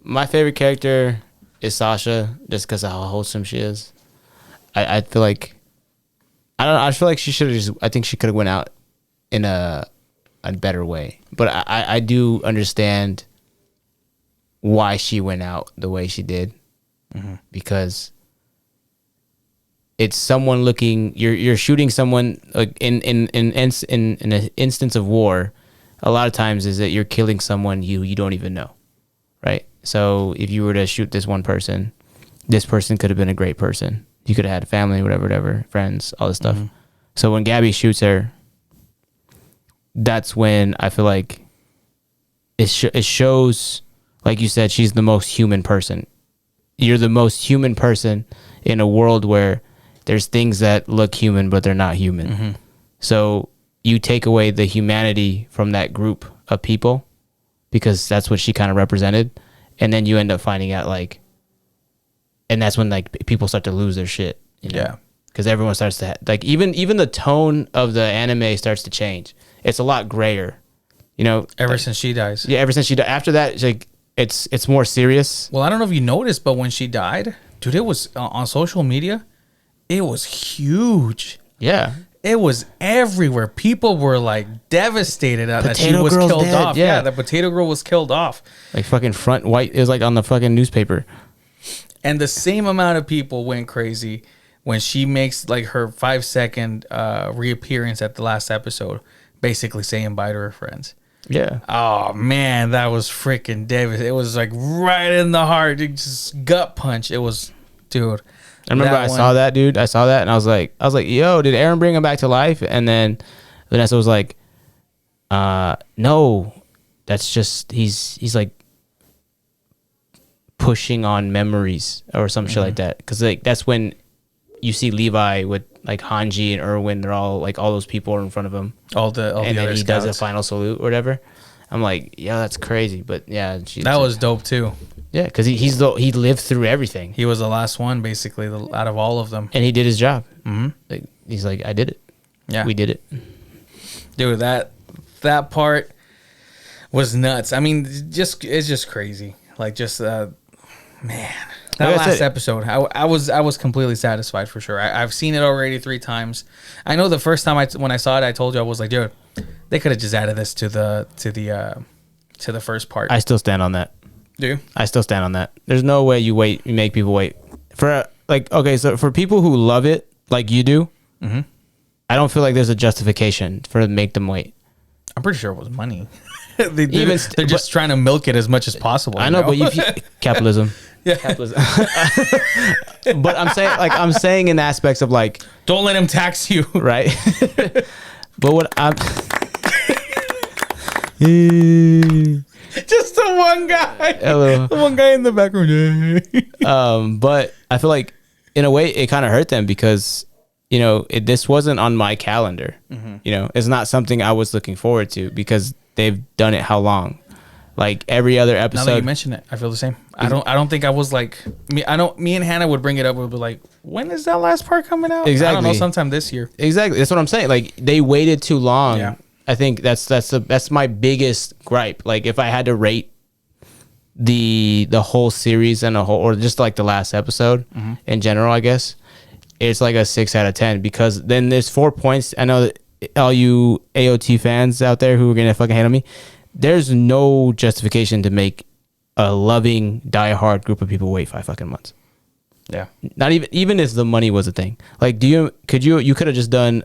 My favorite character is Sasha, just because of how wholesome she is. I feel like I feel like she should have I think she could have went out in a better way, but I do understand why she went out the way she did, because it's someone looking. You're shooting someone like in an instance of war. A lot of times is that you're killing someone you don't even know, right? So if you were to shoot this one person, this person could have been a great person. You could have had a family, whatever, friends, all this stuff. So when Gabby shoots her, that's when I feel like it shows, like you said, she's the most human person. You're the most human person in a world where there's things that look human, but they're not human. So you take away the humanity from that group of people because that's what she kind of represented. And then you end up finding out like, and that's when like people start to lose their shit. You know? Yeah. Because everyone starts to like, even the tone of the anime starts to change. It's a lot grayer, you know. Ever since she dies. Yeah, ever since she died. After that, it's like it's more serious. Well, I don't know if you noticed, but when she died, dude, it was on social media. It was huge. Yeah, it was everywhere. People were like devastated that she was killed off. Yeah, the potato girl was killed off. Like fucking front white. It was like on the fucking newspaper. And the same amount of people went crazy when she makes like her 5-second reappearance at the last episode, basically saying bye to her friends. Yeah. Oh man, that was freaking devastating. It was like right in the heart, just gut punch. It was, dude. I remember I saw that, dude. I saw that and I was like, yo, did Aaron bring him back to life? And then Vanessa was like, no, that's just he's like pushing on memories or some shit like that. Because like that's when you see Levi with like Hanji and Erwin. They're all like all those people are in front of him. And then he does a final salute or whatever. I'm like, yeah, that's crazy. But yeah, that was dope too. Yeah, because he lived through everything. He was the last one, basically, out of all of them, and he did his job. Like, he's like, I did it. Yeah, we did it, dude. That part was nuts. I mean, it's just crazy. Like, just man, that last episode, I was completely satisfied for sure. I've seen it already 3 times. I know the first time when I saw it, I told you I was like, dude, they could have just added this to the first part. I still stand on that. Do you? I still stand on that. There's no way you make people wait for like, okay, so for people who love it like you do, I don't feel like there's a justification for make them wait. I'm pretty sure it was money. They're just trying to milk it as much as possible. I know, but capitalism. Yeah. Capitalism. But I'm saying in aspects of like, don't let him tax you, right? But what I'm just the one guy. Hello. The one guy in the background. But I feel like in a way it kind of hurt them because this wasn't on my calendar. It's not something I was looking forward to because they've done it how long? Like every other episode. Now that you mention it, I feel the same. I don't think I was like me. Me and Hannah would bring it up. We'd be like, when is that last part coming out? Exactly. I don't know. Sometime this year. Exactly. That's what I'm saying. Like they waited too long. Yeah. I think that's my biggest gripe. Like if I had to rate the whole series and or just like the last episode in general, I guess it's like a 6 out of 10 because then there's 4 points. I know that all you AOT fans out there who are gonna fucking hate on me. There's no justification to make a loving, diehard group of people wait 5 fucking months. Yeah. Not even if the money was a thing. Like, you could have just done,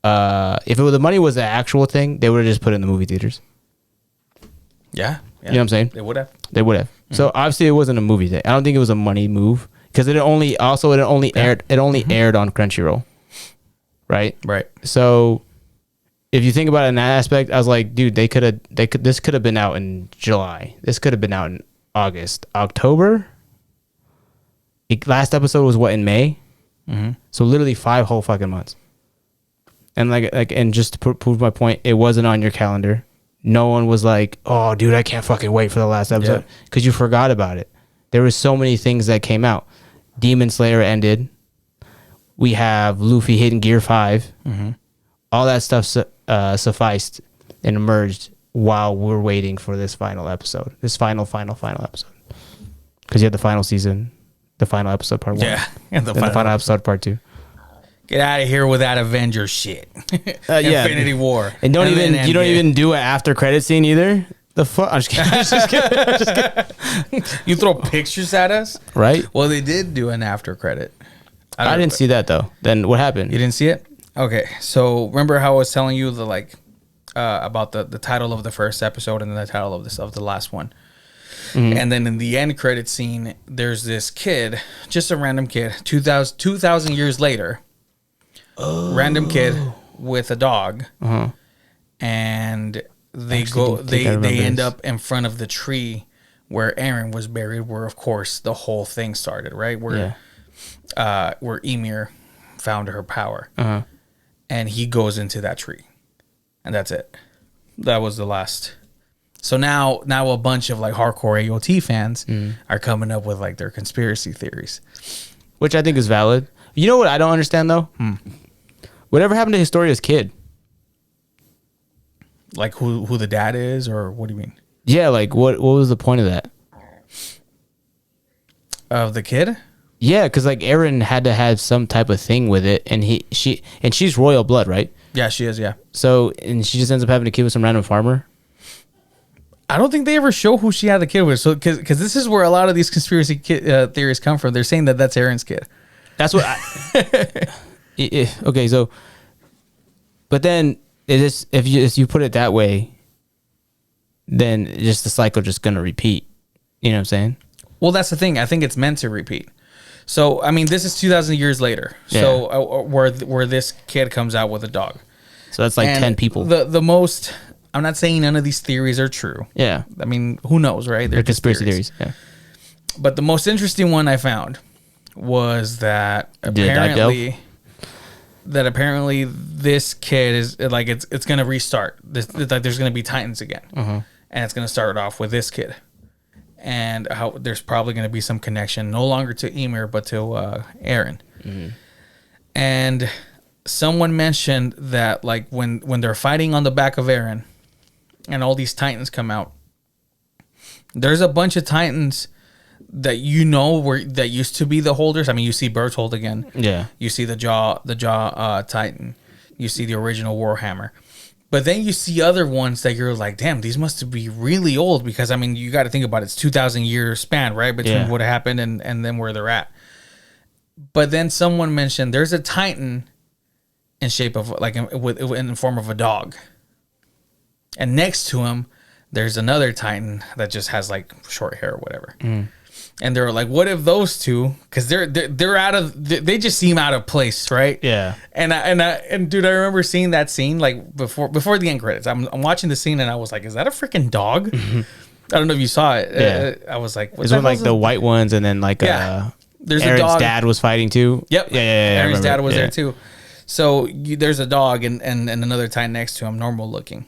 if the money was the actual thing, they would have just put it in the movie theaters. Yeah. You know what I'm saying? They would have. Mm-hmm. So obviously it wasn't a movie thing. I don't think it was a money move because it only aired on Crunchyroll. Right. So if you think about it in that aspect, I was like, dude, this could have been out in July. This could have been out in August, October. Last episode was in May. So literally 5 whole fucking months. And and just to prove my point, it wasn't on your calendar. No one was like, oh, dude, I can't fucking wait for the last episode because you forgot about it. There was so many things that came out. Demon Slayer ended. We have Luffy hitting Gear 5. All that stuff sufficed and emerged while we're waiting for this final episode. This final episode. Because you had the final season, the final episode part 1. Yeah. And the final episode part 2. Get out of here with that Avengers shit. Infinity War. And you don't even do an after credit scene either. The fuck? I'm just kidding. You throw pictures at us? Right? Well, they did do an after credit. I didn't see that though. Then what happened? You didn't see it? Okay, so remember how I was telling you about the title of the first episode and then the title of the last one, and then in the end credit scene, there's this kid, just a random kid, 2,000 years later, random kid with a dog, and they end up in front of the tree where Eren was buried, where of course the whole thing started, right? Where Ymir found her power. And he goes into that tree. And that's it. That was the last. So now a bunch of hardcore AOT fans are coming up with their conspiracy theories. Which I think is valid. You know what I don't understand though? Whatever happened to Historia's kid? Like who the dad is, or what do you mean? Yeah, what was the point of that? Of the kid? Yeah, because Eren had to have some type of thing with it, and she's royal blood, right? Yeah, she is. Yeah. So, and she just ends up having a kid with some random farmer. I don't think they ever show who she had the kid with. So, because this is where a lot of these conspiracy theories come from. They're saying that that's Eren's kid. That's what. Okay, so, but then if you put it that way, then just the cycle just gonna repeat. You know what I'm saying? Well, that's the thing. I think it's meant to repeat. So, I mean, this is 2,000 years later. Yeah. So, where this kid comes out with a dog. So that's 10 people. The most. I'm not saying none of these theories are true. Yeah. I mean, who knows, right? They're conspiracy theories. Yeah. But the most interesting one I found was that apparently this kid is it's gonna restart. There's gonna be Titans again, and it's gonna start off with this kid. And how there's probably going to be some connection, no longer to Ymir, but to Eren. And someone mentioned that when they're fighting on the back of Eren and all these Titans come out, there's a bunch of Titans that that used to be the holders. I mean, you see Bertold again. Yeah. You see the jaw Titan. You see the original Warhammer. But then you see other ones that you're like, damn, these must be really old because, I mean, you got to think about it. It's 2,000 year span, right? Between what happened and then where they're at. But then someone mentioned there's a Titan in shape of in the form of a dog. And next to him, there's another Titan that just has short hair or whatever. And they're like, what if those two? Because they're out of. They just seem out of place, right? Yeah. And dude, I remember seeing that scene before the end credits. I'm watching the scene and I was like, is that a freaking dog? I don't know if you saw it. Yeah. I was like, it's one the white ones and then There's Aaron's a dog. dad was fighting too. Yep. Yeah. Aaron's dad was there too. So there's a dog and another Titan next to him, normal looking.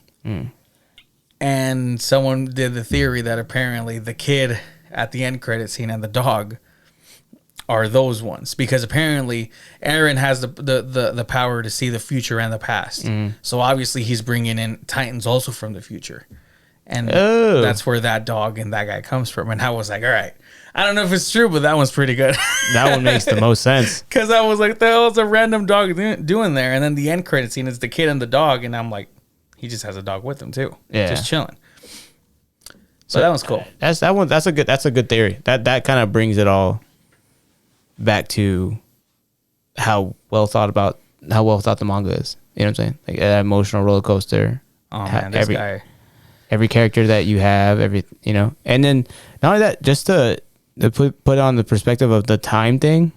And someone did the theory that apparently the kid at the end credit scene and the dog are those ones, because apparently Aaron has the power to see the future and the past. So obviously he's bringing in Titans also from the future. And that's where that dog and that guy comes from. And I was like, all right, I don't know if it's true, but that one's pretty good. That one makes the most sense. Because I was like, the hell's a random dog doing there? And then the end credit scene is the kid and the dog. And I'm like, he just has a dog with him too. Yeah. Just chilling. So that one's cool. That's a good theory. That kind of brings it all back to how well thought the manga is. You know what I'm saying? Like an emotional roller coaster. Oh man, this guy. Every character that you have, and then not only that, just to put on the perspective of the time thing.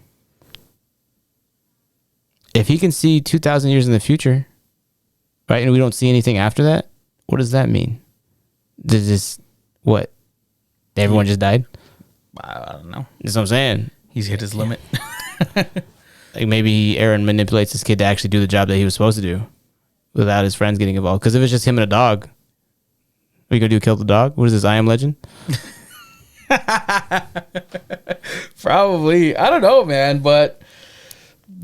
If he can see 2,000 years in the future, right, and we don't see anything after that, what does that mean? Does this what? Everyone just died? I don't know. That's what I'm saying. He's hit his limit. Like maybe Aaron manipulates this kid to actually do the job that he was supposed to do without his friends getting involved. Because if it's just him and a dog, what are you going to do, kill the dog? What is this, I Am Legend? Probably. I don't know, man. But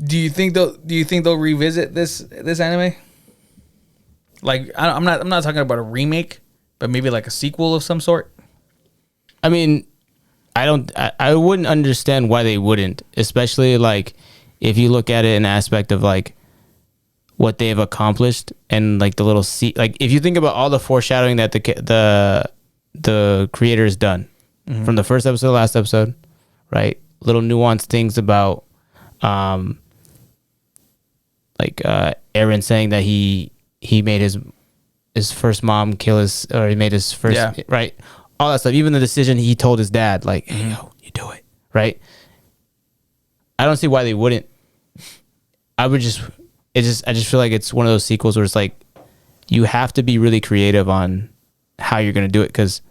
do you think they'll revisit this anime? Like, I'm not talking about a remake, but maybe like a sequel of some sort. I mean, I wouldn't understand why they wouldn't, especially like if you look at it in the aspect of like what they've accomplished and like the little like if you think about all the foreshadowing that the creator's done from the first episode to the last episode, right? Little nuanced things about Aaron saying that he made his first mom kill he made his first right, all that stuff. Even the decision he told his dad, like, hey, yo, you do it, right? I don't see why they wouldn't. I just feel like it's one of those sequels where it's like you have to be really creative on how you're going to do it, because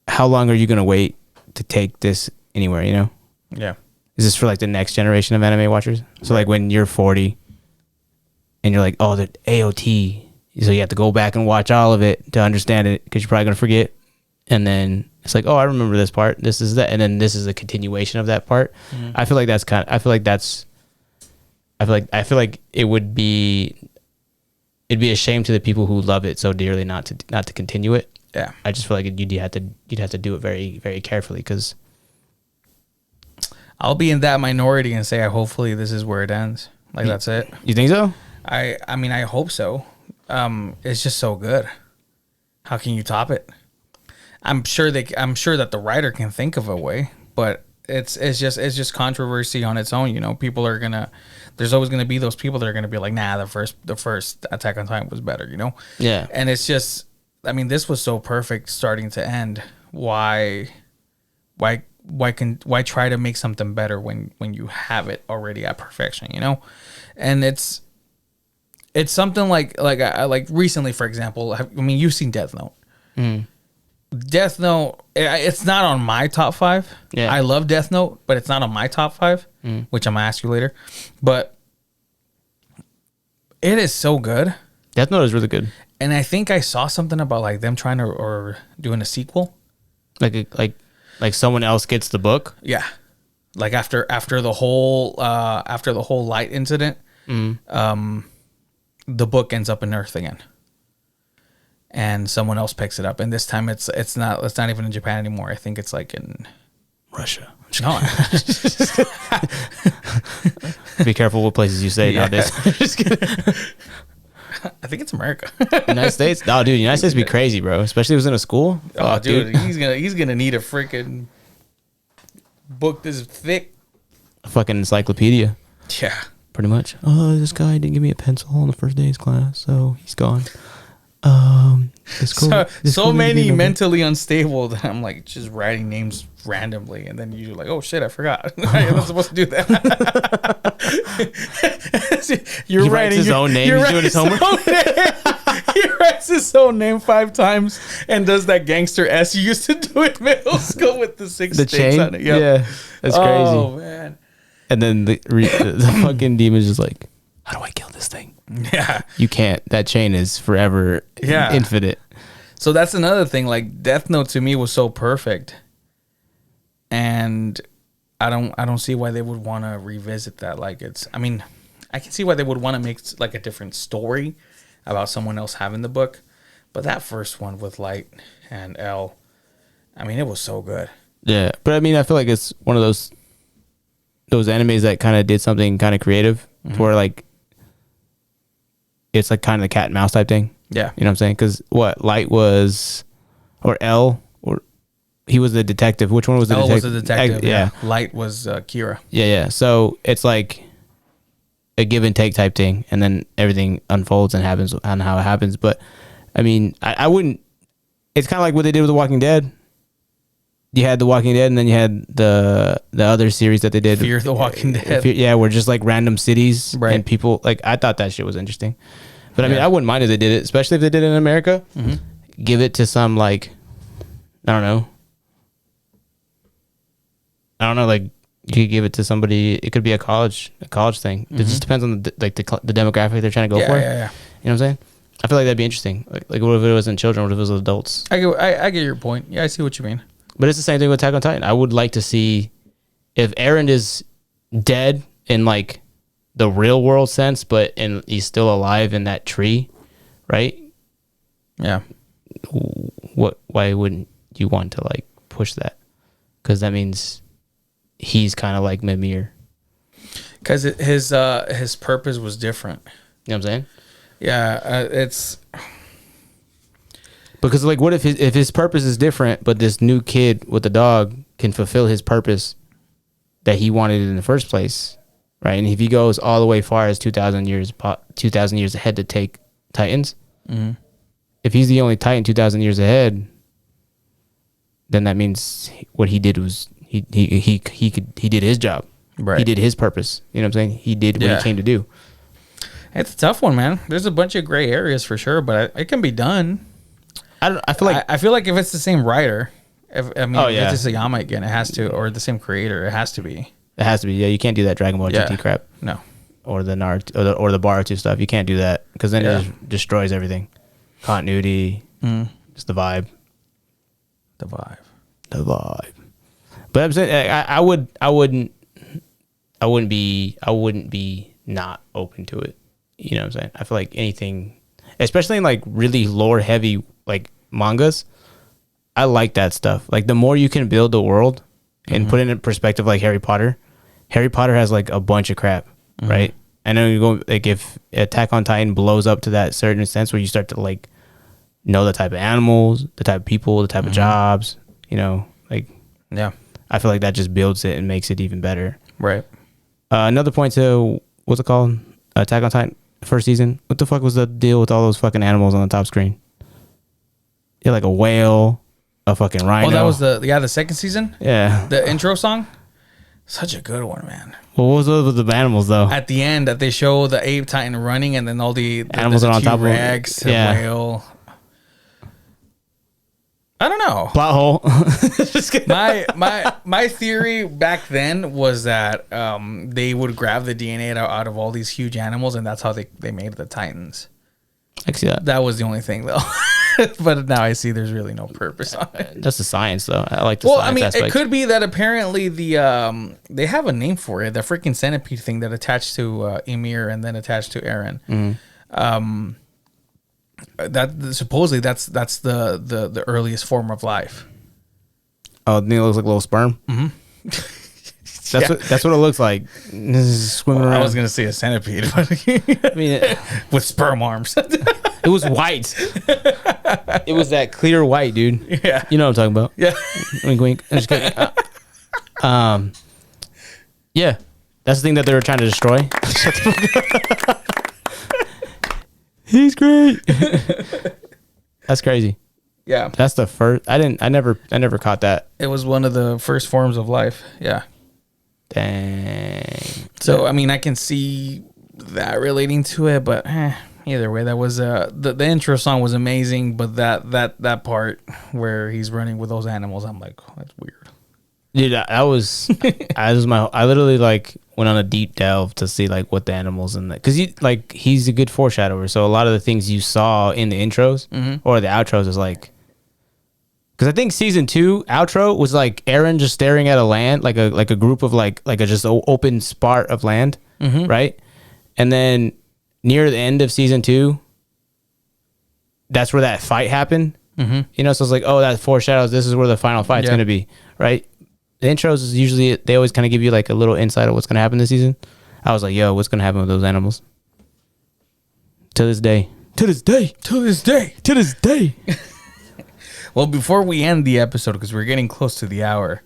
how long are you going to wait to take this anywhere, you know? Yeah. Is this for like the next generation of anime watchers? So like when you're 40 and you're like, oh, the AOT, so you have to go back and watch all of it to understand it, because you're probably going to forget. And then it's like, oh, I remember this part. This is that. And then this is a continuation of that part. I feel like it'd be a shame to the people who love it so dearly not to continue it. Yeah. I just feel like you'd have to do it very, very carefully, because I'll be in that minority and say, hopefully this is where it ends. Like, that's it. You think so? I mean, I hope so. It's just so good. How can you top it? I'm sure that the writer can think of a way, but it's just controversy on its own. You know, there's always gonna be those people that are gonna be like, nah, the first Attack on Titan was better. You know? Yeah. And it's just, I mean, this was so perfect starting to end. Why try to make something better when you have it already at perfection? You know, and it's something like recently, for example. I mean, you've seen Death Note. Death Note, it's not on my top 5. Yeah. I love Death Note, but it's not on my top 5, which I'm gonna ask you later. But it is so good. Death Note is really good. And I think I saw something about like them trying to or doing a sequel. Like someone else gets the book. Yeah. Like after the whole light incident, the book ends up in Earth again. And someone else picks it up, and this time it's not even in Japan anymore. I think it's like in Russia. No. Be careful what places you say nowadays. Just kidding. I think it's America. United States? No, dude, United States would be crazy, bro. Especially if it was in a school. Oh, dude, he's gonna need a freaking book this thick. A fucking encyclopedia. Yeah. Pretty much. Oh, this guy didn't give me a pencil on the first day's class, so he's gone. So many mentally unstable that I'm like just writing names randomly, and then you're like, oh shit, I forgot. I'm not supposed to do that. He writes his own name. He's doing his homework. He writes his his own name 5 times and does that gangster S you used to do in middle school with the 6 The sticks chain? on it. Yep. Yeah. That's crazy. Oh, man. And then the fucking demon's just like, how do I kill this thing? Yeah. You can't. That chain is forever infinite. So that's another thing. Like, Death Note to me was so perfect. And I don't see why they would want to revisit that. Like, I mean, I can see why they would want to make like a different story about someone else having the book. But that first one with Light and L, I mean, it was so good. Yeah. But I mean, I feel like it's one of those animes that kind of did something kind of creative where like it's like kind of the cat and mouse type thing. Yeah. You know what I'm saying? Because Light was, or L, or he was the detective. Which one was the L detective? was the detective. Yeah. Light was Kira. Yeah. So it's like a give and take type thing. And then everything unfolds and happens on how it happens. But I mean, I wouldn't, it's kind of like what they did with The Walking Dead. You had The Walking Dead, and then you had the other series that they did. Fear the Walking Dead. Yeah, where just like random cities Right. and people. Like, I thought that shit was interesting. But I mean, I wouldn't mind if they did it, especially if they did it in America. Give it to some like, I don't know, like you could give it to somebody. It could be a college thing. It just depends on the demographic they're trying to go for. Yeah. You know what I'm saying? I feel like that'd be interesting. Like what if it wasn't children? What if it was adults? I get your point. Yeah, I see what you mean. But it's the same thing with Attack on Titan. I would like to see if Eren is dead in like the real world sense, but he's still alive in that tree, right? Yeah. Why wouldn't you want to like push that? Because that means he's kind of like Mimir. Because his purpose was different. You know what I'm saying? Yeah, it's because like, what if his purpose is different, but this new kid with the dog can fulfill his purpose that he wanted in the first place, right? And if he goes all the way far as 2,000 years ahead to take Titans, if he's the only Titan 2,000 years ahead, then that means what he did was he did his job. right. He did his purpose. You know what I'm saying? He did what he came to do. It's a tough one, man. There's a bunch of gray areas for sure, but it can be done. I feel like if it's the same writer, if it's Isayama again, it has to, or the same creator, it has to be. it has to be. Yeah, you can't do that Dragon Ball GT crap. No. Or the Naruto or the Boruto stuff. You can't do that because then it just destroys everything. Continuity, just the vibe. The vibe. But I'm saying I wouldn't be not open to it. You know what I'm saying? I feel like anything, especially in like really lore heavy like mangas, I like that stuff. Like the more you can build the world and put it in perspective, like Harry Potter has like a bunch of crap, right? I know you go like if Attack on Titan blows up to that certain sense where you start to like know the type of animals, the type of people, the type of jobs, you know, like I feel like that just builds it and makes it even better. Right. Another point to what's it called? Attack on Titan first season. What the fuck was the deal with all those fucking animals on the top screen? Yeah, like a whale, a fucking rhino. Oh, that was the second season? Yeah. The intro song? Such a good one, man. Well, what was with the animals though? At the end, that they show the ape titan running, and then all the animals are on top of T-Rex, it. Yeah. whale. I don't know. Plot hole. my theory back then was that they would grab the DNA out of all these huge animals, and that's how they made the Titans. I can see that. That was the only thing, though. But now I see there's really no purpose on it. That's the science, though. I like the science aspect. It could be that apparently they have a name for it. The freaking centipede thing that attached to Ymir and then attached to Eren. That supposedly that's the earliest form of life. Oh, it looks like a little sperm. That's what it looks like. This is swimming around. I was gonna say a centipede, but I mean, with sperm arms. It was white. It was that clear white, dude. Yeah, you know what I'm talking about. Yeah, wink, wink. I'm just kidding. Yeah, that's the thing that they were trying to destroy. He's great. That's crazy. Yeah, that's the first. I never caught that. It was one of the first forms of life. Yeah. Dang. So I mean, I can see that relating to it, but Either way, that was the intro song was amazing, but that part where he's running with those animals, I'm like, oh, that's weird. Dude, that was I literally like went on a deep delve to see like what the animals in that, because he's a good foreshadower. So a lot of the things you saw in the intros or the outros is like, because I think season 2 outro was like Aaron just staring at a land, like a group of like a just open spot of land, right? And then near the end of season 2, that's where that fight happened. You know, so it's like, oh, that foreshadows this is where the final fight's gonna be, right? The intros is usually, they always kind of give you like a little insight of what's gonna happen this season. I was like, yo, what's gonna happen with those animals? To this day. Well, before we end the episode, because we're getting close to the hour,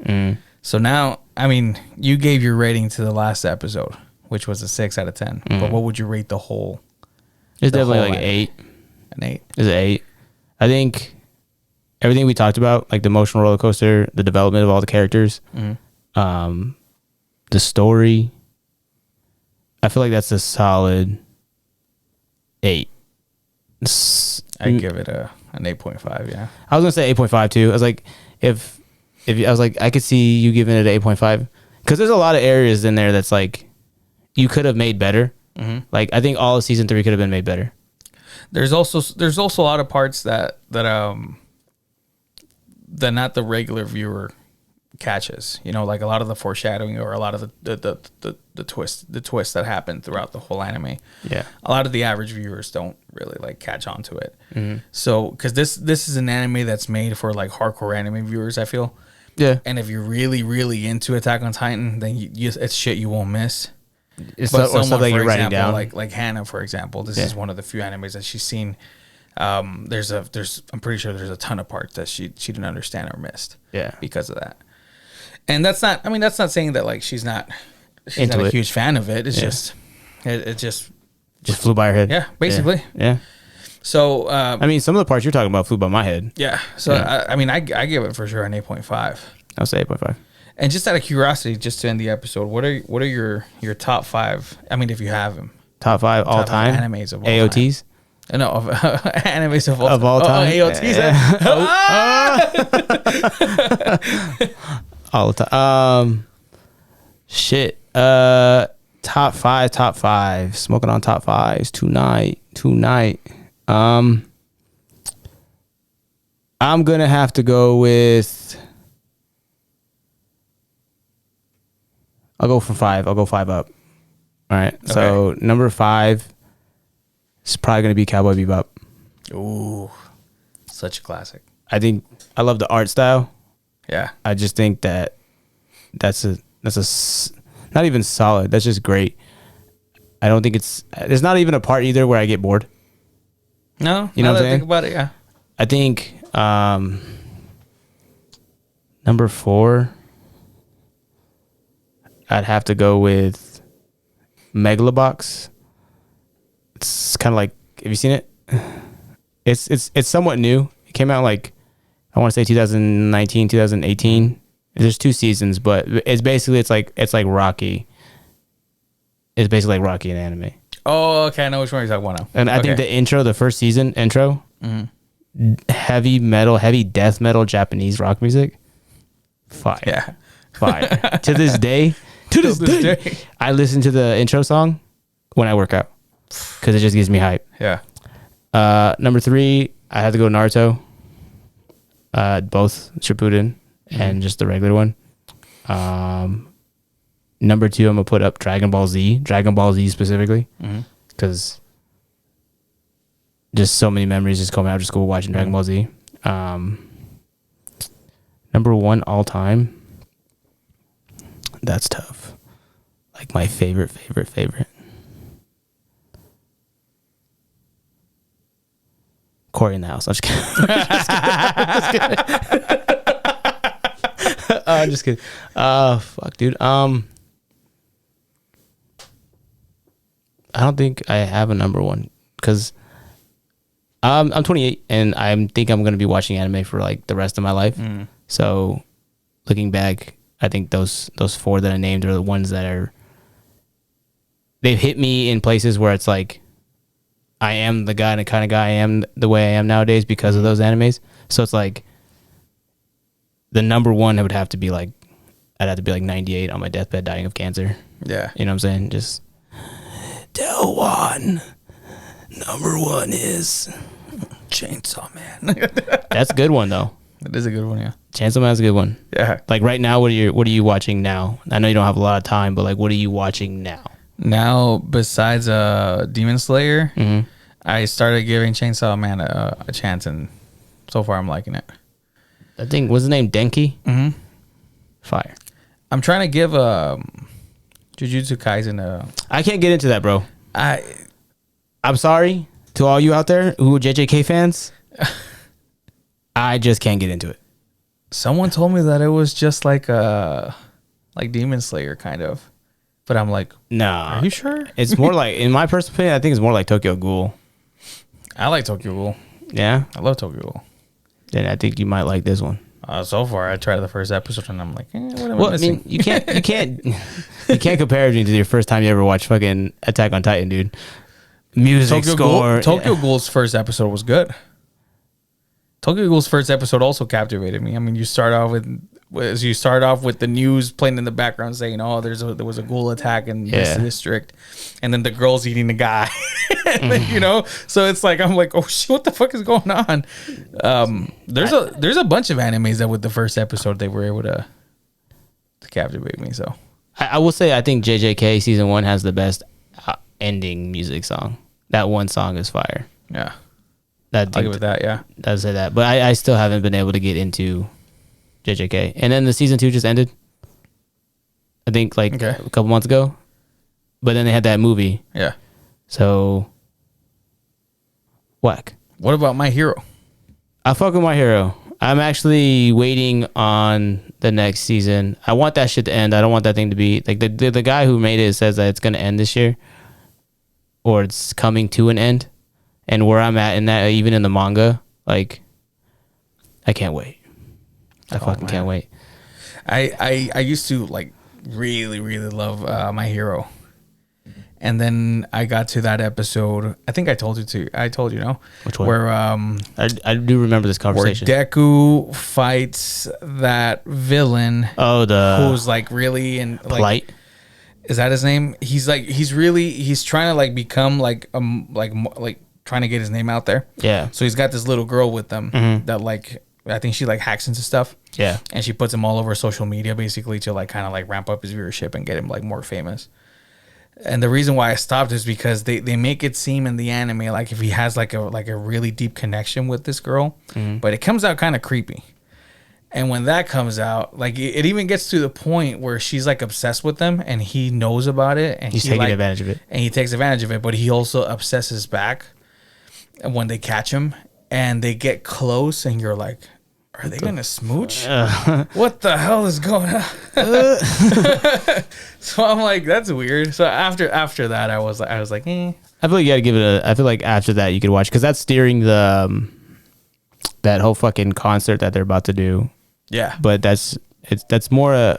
so now, I mean, you gave your rating to the last episode, which was a 6 out of 10. But what would you rate the whole? It's definitely like 8. An 8. It's an 8. I think everything we talked about, like the emotional roller coaster, the development of all the characters, the story, I feel like that's a solid 8. I give it an 8.5. Yeah, I was gonna say 8.5 too. I was like, if I was like, I could see you giving it an 8.5, because there's a lot of areas in there that's like you could have made better. Like I think all of season 3 could have been made better. There's also a lot of parts that not the regular viewer catches. You know, like a lot of the foreshadowing or a lot of the twist that happened throughout the whole anime. Yeah, a lot of the average viewers don't really like catch on to it. So because this is an anime that's made for like hardcore anime viewers, I feel. Yeah, and if you're really really into Attack on Titan, then it's shit you won't miss. It's something that you're writing down. Like Hannah, for example, this is one of the few animes that she's seen. I'm pretty sure there's a ton of parts that she didn't understand or missed. Yeah, because of that. And that's not saying that like she's not a huge fan of it. It's just it just flew by her head. Yeah, basically. Yeah. So I mean, some of the parts you're talking about flew by my head. Yeah. So I mean, I give it for sure an 8.5. I'll say 8.5. And just out of curiosity, just to end the episode, what are your top 5? I mean, if you have them. Top 5 all time animes of all AOTs. Time. No, of animes of all time. AOTs. All the time. Shit. Top 5. Smoking on top 5s tonight. I'm gonna have to go with. I'll go for 5. I'll go 5 up. All right. Okay. So number 5 is probably gonna be Cowboy Bebop. Ooh, such a classic. I think I love the art style. Yeah. I just think that's not even solid. That's just great. I don't think there's not even a part either where I get bored. No, you know what I'm saying? Think about it, yeah. I think number 4, I'd have to go with Megalobox. It's kind of like, have you seen it? It's somewhat new. It came out like, I want to say 2019, 2018. There's 2 seasons, but it's basically it's like Rocky. It's basically like Rocky in anime. Oh, okay. I know which one you're talking about now. And I think the intro, the first season intro, heavy metal, heavy death metal Japanese rock music. Fire. Yeah. Fire. To this day, I listen to the intro song when I work out because it just gives me hype. Yeah. Number 3, I have to go Naruto. Both Shippuden and just the regular one. Number 2, I'm gonna put up Dragon Ball Z specifically, because just so many memories just coming out of school watching Dragon Ball Z. Number 1 all time. That's tough. Like my favorite. Corey in the House. I'm just kidding. I'm just kidding. Fuck, dude. I don't think I have a number 1 because I'm 28 and I think I'm gonna be watching anime for like the rest of my life. So looking back, I think those 4 that I named are the ones that they've hit me in places where it's like I am the guy and the kind of guy I am the way I am nowadays because of those animes. So it's like the number one would have to be like, I'd have to be like 98 on my deathbed dying of cancer. Yeah. You know what I'm saying? Just tell one. Number one is Chainsaw Man. that's a good one though. That is a good one, yeah. Chainsaw Man's a good one. Yeah. Like right now, what are you watching now? I know you don't have a lot of time, but like, what are you watching now? Now, besides Demon Slayer, I started giving Chainsaw Man a chance, and so far I'm liking it. I think, what's his name? Denki? Mm-hmm. Fire. I'm trying to give Jujutsu Kaisen I can't get into that, bro. I'm sorry to all you out there who are JJK fans. I just can't get into it. Someone told me that it was just like Demon Slayer kind of, but I'm like, nah. Are you sure? It's more like, in my personal opinion, I think it's more like Tokyo Ghoul. I like Tokyo Ghoul. Yeah, I love Tokyo Ghoul. Then I think you might like this one. So far, I tried the first episode and I'm like, what am I Well, I missing? mean, you can't compare everything to your first time you ever watched fucking Attack on Titan, dude. Music score. Tokyo Ghoul's first episode was good. Tokyo Ghoul's first episode also captivated me. I mean, you start off with the news playing in the background saying, "Oh, there was a ghoul attack in this district," and then the girl's eating the guy. You know, so it's like I'm like, "Oh shit, what the fuck is going on?" There's a bunch of animes that with the first episode they were able to captivate me. So I will say I think JJK season 1 has the best ending music song. That one song is fire. Yeah. I'll give it that, yeah. I'd say that. But I still haven't been able to get into JJK. And then the season 2 just ended. I think like a couple months ago. But then they had that movie. Yeah. So whack. What about My Hero? I fuck with My Hero. I'm actually waiting on the next season. I want that shit to end. I don't want that thing to be like the guy who made it says that it's gonna end this year. Or it's coming to an end. And where I'm at in that, even in the manga, like, I can't wait. I fucking can't wait. I used to like really, really love My Hero. And then I got to that episode. I think I told you, no? Which one? Where I do remember this conversation. Where Deku fights that villain. Oh, who's like really in like, Polite. Is that his name? He's trying to like become like trying to get his name out there. Yeah. So he's got this little girl with them that like I think she like hacks into stuff. Yeah. And she puts him all over social media basically to like kind of like ramp up his viewership and get him like more famous. And the reason why I stopped is because they make it seem in the anime like if he has like a really deep connection with this girl, but it comes out kind of creepy. And when that comes out, like it even gets to the point where she's like obsessed with them and he knows about it and he's taking advantage of it. And he takes advantage of it, but he also obsesses back when they catch him and they get close and you're like, are they gonna smooch? What the hell is going on? So I'm like, that's weird. So after that, I was like, eh. I feel like you gotta give it I feel like after that you could watch because that's steering the that whole fucking concert that they're about to do. Yeah, but that's more a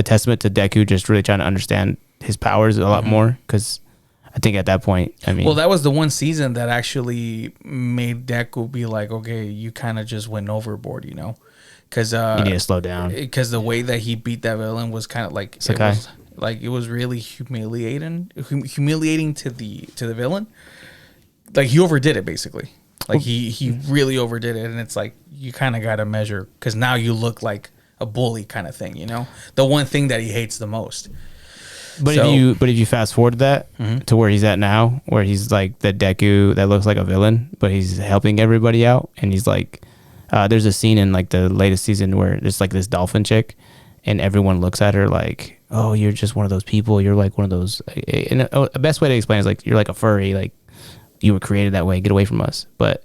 testament to Deku just really trying to understand his powers a lot more because I think at that point, I mean, well, that was the one season that actually made Deku be like, okay, you kind of just went overboard, you know, because you need to slow down because the way that he beat that villain was kind of like it was really humiliating to the villain. Like he overdid it basically. Like he really overdid it, and it's like you kind of got to measure because now you look like a bully kind of thing, you know, the one thing that he hates the most. But if you fast forward that to where he's at now, where he's like the Deku that looks like a villain, but he's helping everybody out, and he's like, there's a scene in like the latest season where there's like this dolphin chick, and everyone looks at her like, oh, you're just one of those people, you're like one of those. And the best way to explain is like you're like a furry, like. You were created that way. Get away from us. But,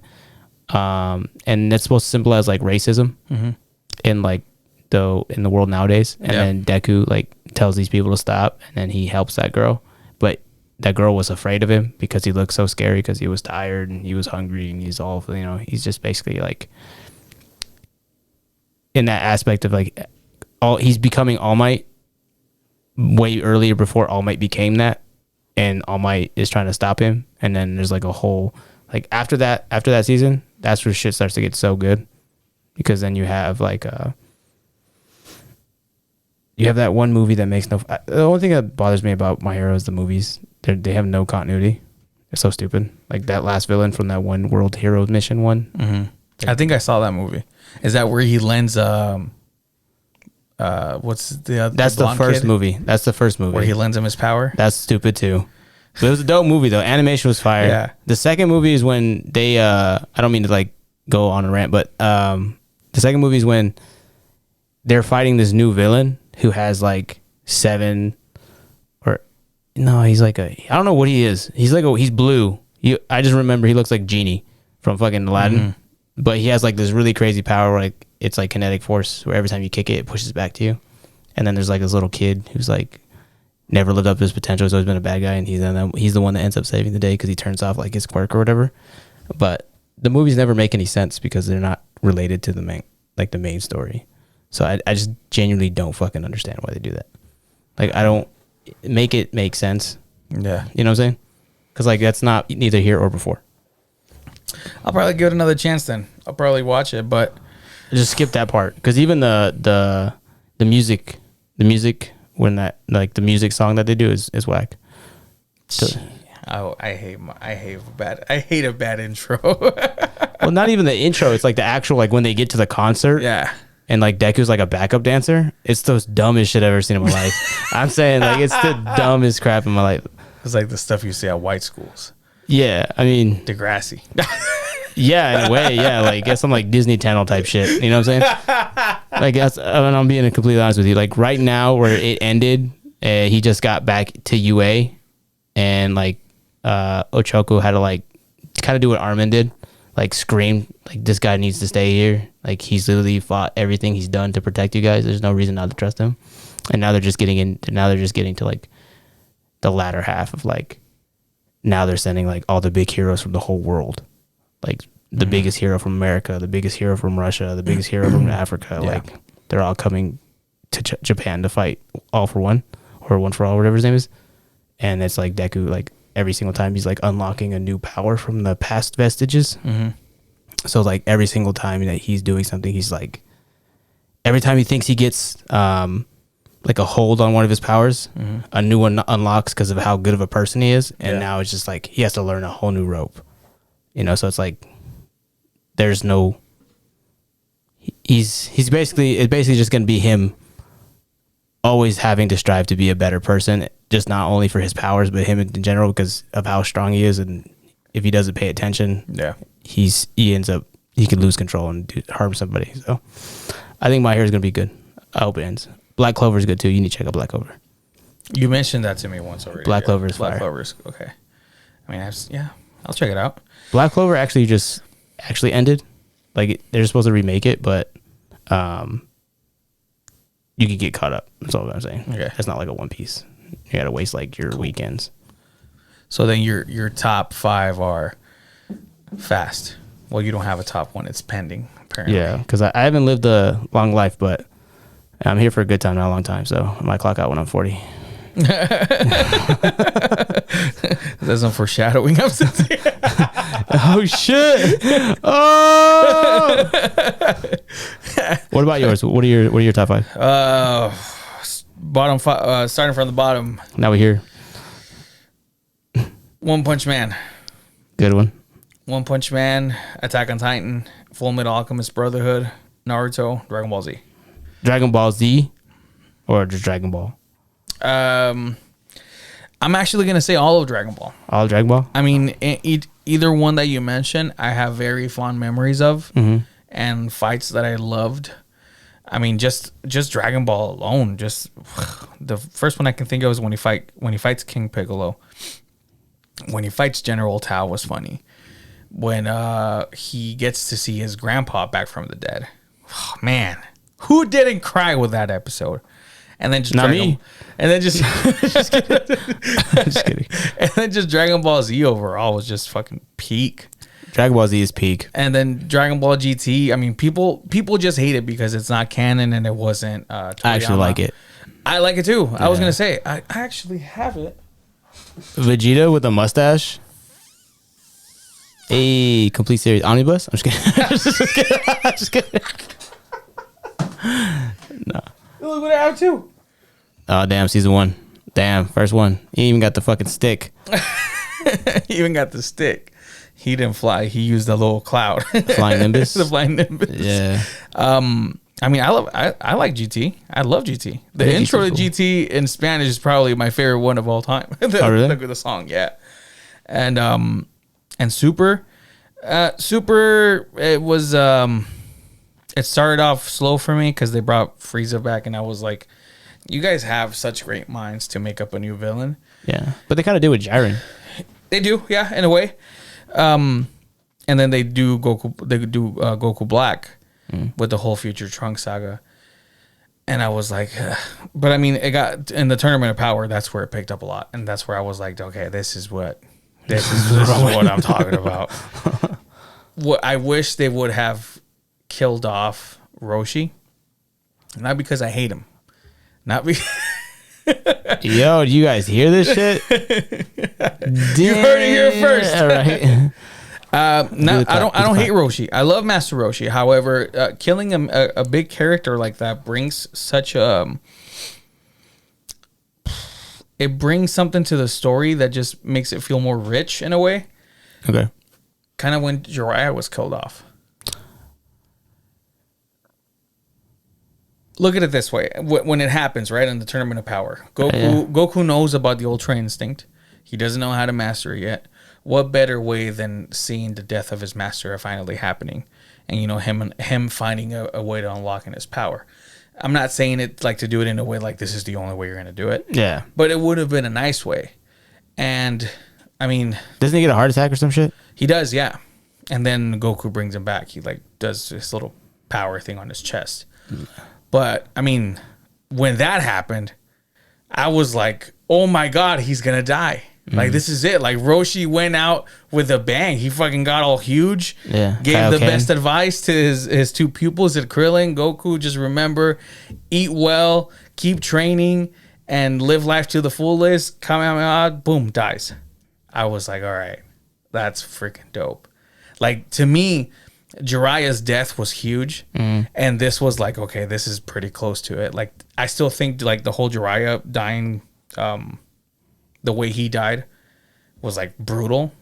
and that's supposed to symbolize like racism in like in the world nowadays. And then Deku like tells these people to stop, and then he helps that girl. But that girl was afraid of him because he looked so scary because he was tired and he was hungry and he's all, you know, he's just basically like in that aspect of like he's becoming All Might way earlier before All Might became that. and All Might is trying to stop him. And then there's like a whole like after that season, that's where shit starts to get so good, because then you have like you have that one movie that makes no. The only thing that bothers me about My Hero is the movies. They have no continuity. It's so stupid. Like that last villain from that one World Heroes Mission one. Mm-hmm. I think I saw that movie. Is that where he lends what's the other? That's the first movie. That's the first movie where he lends him his power. That's stupid too. But it was a dope movie though. Animation was fire. Yeah. The second movie is when they I don't mean to like go on a rant, but the second movie is when they're fighting this new villain who has like 7 or no, he's like I don't know what he is. He's like he's blue. I just remember he looks like Genie from fucking Aladdin. Mm-hmm. But he has like this really crazy power where like it's like kinetic force where every time you kick it, it pushes back to you. And then there's like this little kid who's like never lived up to his potential. He's always been a bad guy, and he's the one that ends up saving the day because he turns off like his quirk or whatever. But the movies never make any sense because they're not related to the main story. So I just genuinely don't fucking understand why they do that. Like I don't make it make sense. Yeah, you know what I'm saying? Because like that's not neither here or before. I'll probably give it another chance then. I'll probably watch it, but just skip that part because even the music when that like the music song that they do is whack. So, oh, I hate a bad intro. Well, not even the intro. It's like the actual like when they get to the concert. Yeah. And like Deku's like a backup dancer. It's the dumbest shit I've ever seen in my life. I'm saying like it's the dumbest crap in my life. It's like the stuff you see at white schools. Yeah, I mean Degrassi. Yeah, in a way, yeah. Like it's some like Disney Channel type shit. You know what I'm saying? Like that's, I'm being completely honest with you. Like right now, where it ended, he just got back to UA, and like Ochoko had to like kind of do what Armin did, like scream like this guy needs to stay here. Like he's literally fought everything he's done to protect you guys. There's no reason not to trust him. And now they're just getting to like the latter half of like now they're sending like all the big heroes from the whole world. Like the biggest hero from America, the biggest hero from Russia, the biggest hero from Africa. Yeah. Like they're all coming to Japan to fight all for one or one for all, whatever his name is. And it's like Deku, like every single time he's like unlocking a new power from the past vestiges. Mm-hmm. So like every single time that he's doing something, he's like, every time he thinks he gets like a hold on one of his powers, a new one unlocks because of how good of a person he is. And now it's just like he has to learn a whole new rope. You know, so it's like there's no. It's basically just gonna be him always having to strive to be a better person, just not only for his powers but him in general because of how strong he is, and if he doesn't pay attention, he could lose control and harm somebody. So I think My Hero is gonna be good. I hope it ends. Black Clover is good too. You need to check out Black Clover. You mentioned that to me once already. Black Clover is Black fire. Clover is okay. I mean, I'll check it out. Black Clover actually ended. Like they're supposed to remake it, but you can get caught up. That's all I'm saying. Okay, it's not like a One Piece. You gotta waste like your weekends. So then your top 5 are fast. Well, you don't have a top one. It's pending apparently. Yeah, because I haven't lived a long life, but I'm here for a good time, not a long time. So I might clock out when I'm 40. That's some foreshadowing. Oh shit! Oh. What about yours? What are your top 5? Bottom 5. Starting from the bottom. Now we hear One Punch Man. Good one. One Punch Man, Attack on Titan, Full Metal Alchemist Brotherhood, Naruto, Dragon Ball Z. Dragon Ball Z, or just Dragon Ball? I'm actually gonna say all of Dragon Ball. All of Dragon Ball. I mean, either one that you mentioned, I have very fond memories of, and fights that I loved. I mean, just Dragon Ball alone. Just the first one I can think of is when he fights King Piccolo. When he fights General Tao was funny. When he gets to see his grandpa back from the dead. Oh, man, who didn't cry with that episode? And then just not me. And then just just kidding. And then just Dragon Ball Z overall was just fucking peak. Dragon Ball Z is peak. And then Dragon Ball GT. I mean, people just hate it because it's not canon and it wasn't. I actually like it. I like it too. Yeah. I was gonna say I actually have it. Vegeta with a mustache. A complete series omnibus. I'm just kidding. I'm just kidding. No. Look what I have too. Oh damn, season 1. Damn, first one. He even got the fucking stick. He even got the stick. He didn't fly. He used the little cloud. Flying Nimbus. The flying Nimbus. Yeah. I mean, I like GT. I love GT. The intro to GT in Spanish is probably my favorite one of all time. Oh, really? The song, yeah. And Super, Super. It was it started off slow for me because they brought Frieza back, and I was like, you guys have such great minds to make up a new villain. Yeah, but they kind of did with Jiren. They do, yeah, in a way. And then they do Goku. They do Goku Black with the whole Future Trunks saga. And I was like, ugh. But I mean, it got in the Tournament of Power. That's where it picked up a lot, and that's where I was like, okay, this is what I'm talking about. What I wish they would have killed off Roshi, not because I hate him, not because. Yo, do you guys hear this shit? You heard it here first. All right. No, I don't hate Roshi. I love Master Roshi. However, killing a big character like that brings such it brings something to the story that just makes it feel more rich in a way. Okay. Kind of when Jiraiya was killed off. Look at it this way: when it happens, right in the Tournament of Power, Goku knows about the Ultra Instinct. He doesn't know how to master it yet. What better way than seeing the death of his master finally happening, and him finding a way to unlocking his power? I'm not saying it like to do it in a way like this is the only way you're going to do it. Yeah, but it would have been a nice way. And I mean, doesn't he get a heart attack or some shit? He does, yeah. And then Goku brings him back. He like does this little power thing on his chest. But I mean, when that happened, I was like, oh my God, he's going to die. Like, this is it. Like, Roshi went out with a bang. He fucking got all huge. Yeah. Gave Kaioken. The best advice to his two pupils at Krillin. Goku, just remember, eat well, keep training, and live life to the fullest. Kamehameha, boom, dies. I was like, all right, that's freaking dope. Like, to me, Jiraiya's death was huge, and this was like, okay, this is pretty close to it. Like, I still think like the whole Jiraiya dying, the way he died was like brutal,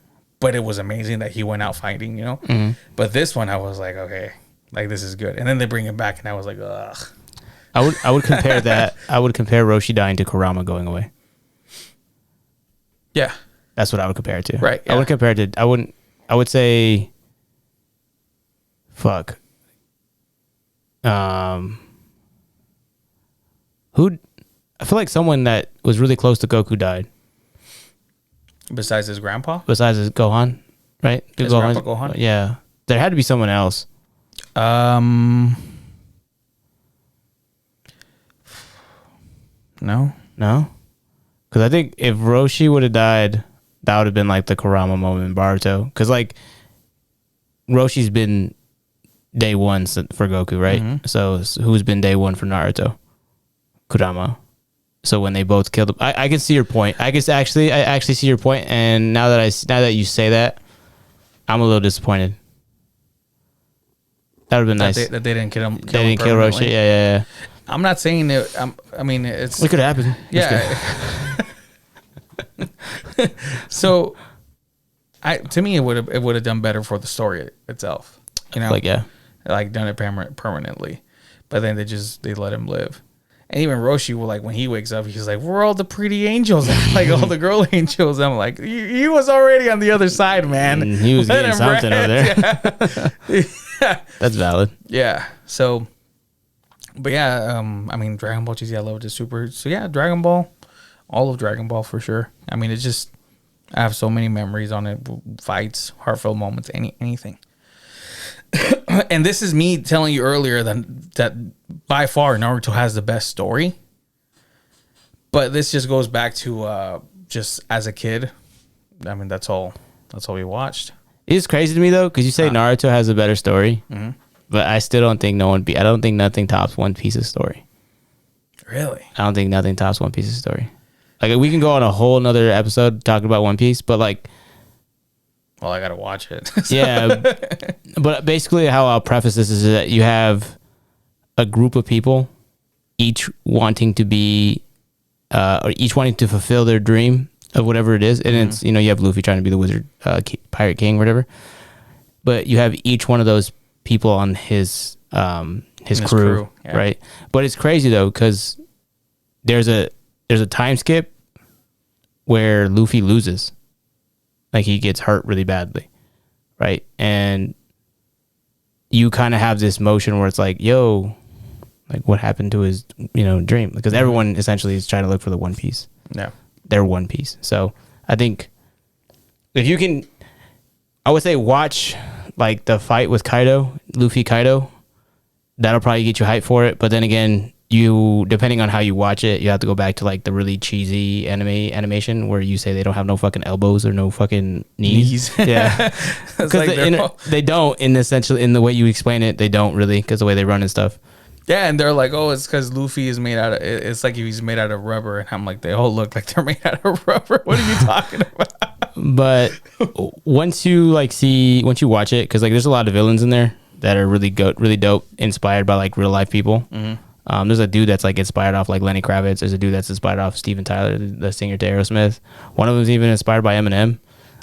but it was amazing that he went out fighting, But this one, I was like, okay, like this is good. And then they bring him back, and I was like, ugh. I would compare that. I would compare Roshi dying to Kurama going away. Yeah, that's what I would compare it to. Right. Yeah. I would compare it to. I would say. Fuck. Who? I feel like someone that was really close to Goku died. Besides his grandpa? Besides his Gohan, right? His grandpa Gohan? Yeah. There had to be someone else. No. No? Because I think if Roshi would have died, that would have been like the Kurama moment in Boruto. Because like, Roshi's been day one for Goku, right? Mm-hmm. So who's been day one for Naruto? Kurama. So when they both killed him, I can see your point. I actually see your point. And now that you say that, I'm a little disappointed. That would have been nice. That they didn't kill him. They didn't kill Roshi. Yeah. I'm not saying it. I mean, it could happen. Yeah. So, to me, it would have done better for the story itself. Like done it permanently, but then they let him live. And even Roshi, when he wakes up, he's like, "Where are all the pretty angels? Like all the girl angels." I'm like, he was already on the other side, man. He was getting something over there. Yeah. That's valid. Yeah. So, but yeah, I mean, Dragon Ball GT, I love it. Super. So yeah, Dragon Ball, all of Dragon Ball for sure. I mean, it's just, I have so many memories on it, fights, heartfelt moments, anything. And this is me telling you earlier that by far Naruto has the best story. But this just goes back to just as a kid. I mean, that's all we watched. It's crazy to me though, because you say Naruto has a better story, but I still don't think I don't think nothing tops One Piece's story. Really? I don't think nothing tops One Piece's story. Like we can go on a whole nother episode talking about One Piece, but like, well, I gotta watch it. yeah. But basically, how I'll preface this is that you have a group of people, each wanting to be, or each wanting to fulfill their dream of whatever it is, and it's you have Luffy trying to be the wizard, pirate king, whatever. But you have each one of those people on his crew. Yeah. Right? But it's crazy though because there's a time skip where Luffy loses, like he gets hurt really badly, right? And you kind of have this motion where it's like, yo, like what happened to his dream? Because everyone essentially is trying to look for the One Piece. Yeah, they're One Piece. So I think if you can, I would say watch like the fight with Luffy Kaido. That'll probably get you hyped for it. But then again, depending on how you watch it, you have to go back to like the really cheesy animation where you say they don't have no fucking elbows or no fucking knees. Yeah, because they don't in the way you explain it. They don't really because the way they run and stuff. Yeah, and they're like, oh, it's because Luffy is made out of. It's like if he's made out of rubber, and I'm like, they all look like they're made out of rubber. What are you talking about? But once you watch it, because like there's a lot of villains in there that are really dope, inspired by like real life people. Mm-hmm. There's a dude that's like inspired off like Lenny Kravitz. There's a dude that's inspired off Steven Tyler, the singer to Aerosmith. One of them is even inspired by Eminem.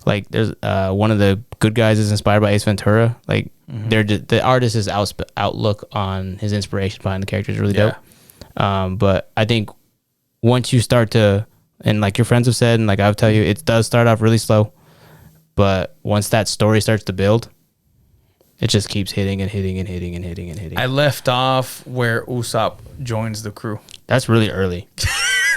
Like there's one of the good guys is inspired by Ace Ventura. Like the artist's outlook on his inspiration behind the character is really dope. But I think once you start to, and like your friends have said, and like I'll tell you, it does start off really slow. But once that story starts to build, it just keeps hitting and hitting and hitting and hitting and hitting. I left off where Usopp joins the crew. That's really early.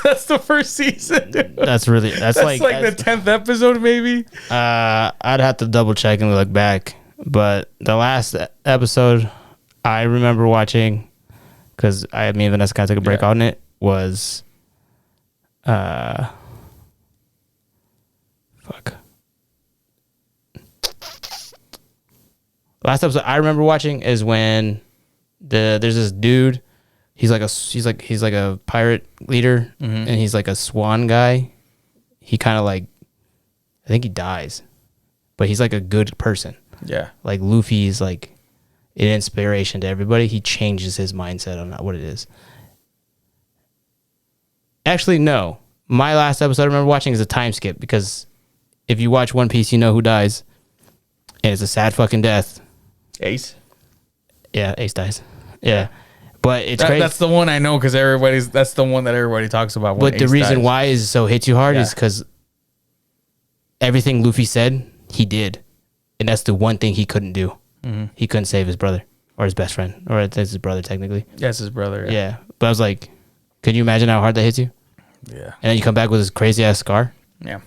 That's the first season. That's like the 10th episode, maybe. I'd have to double check and look back. But the last episode I remember watching, because me and Vanessa kind of took a break on it, was last episode I remember watching is when there's this dude. He's like a pirate leader, and he's like a swan guy. He kind of like, I think he dies, but he's like a good person. Yeah, like Luffy's like an inspiration to everybody. He changes his mindset on what it is. Actually, no. My last episode I remember watching is a time skip, because if you watch One Piece, you know who dies, and it's a sad fucking death. Ace. Yeah, Ace dies. Yeah. But it's crazy. That's the one I know because that's the one that everybody talks about. But the reason why it so hits you hard is because everything Luffy said, he did. And that's the one thing he couldn't do. Mm-hmm. He couldn't save his brother or his best friend, or it's his brother technically. Yeah, it's his brother. Yeah. But I was like, could you imagine how hard that hits you? Yeah. And then you come back with this crazy ass scar. Yeah.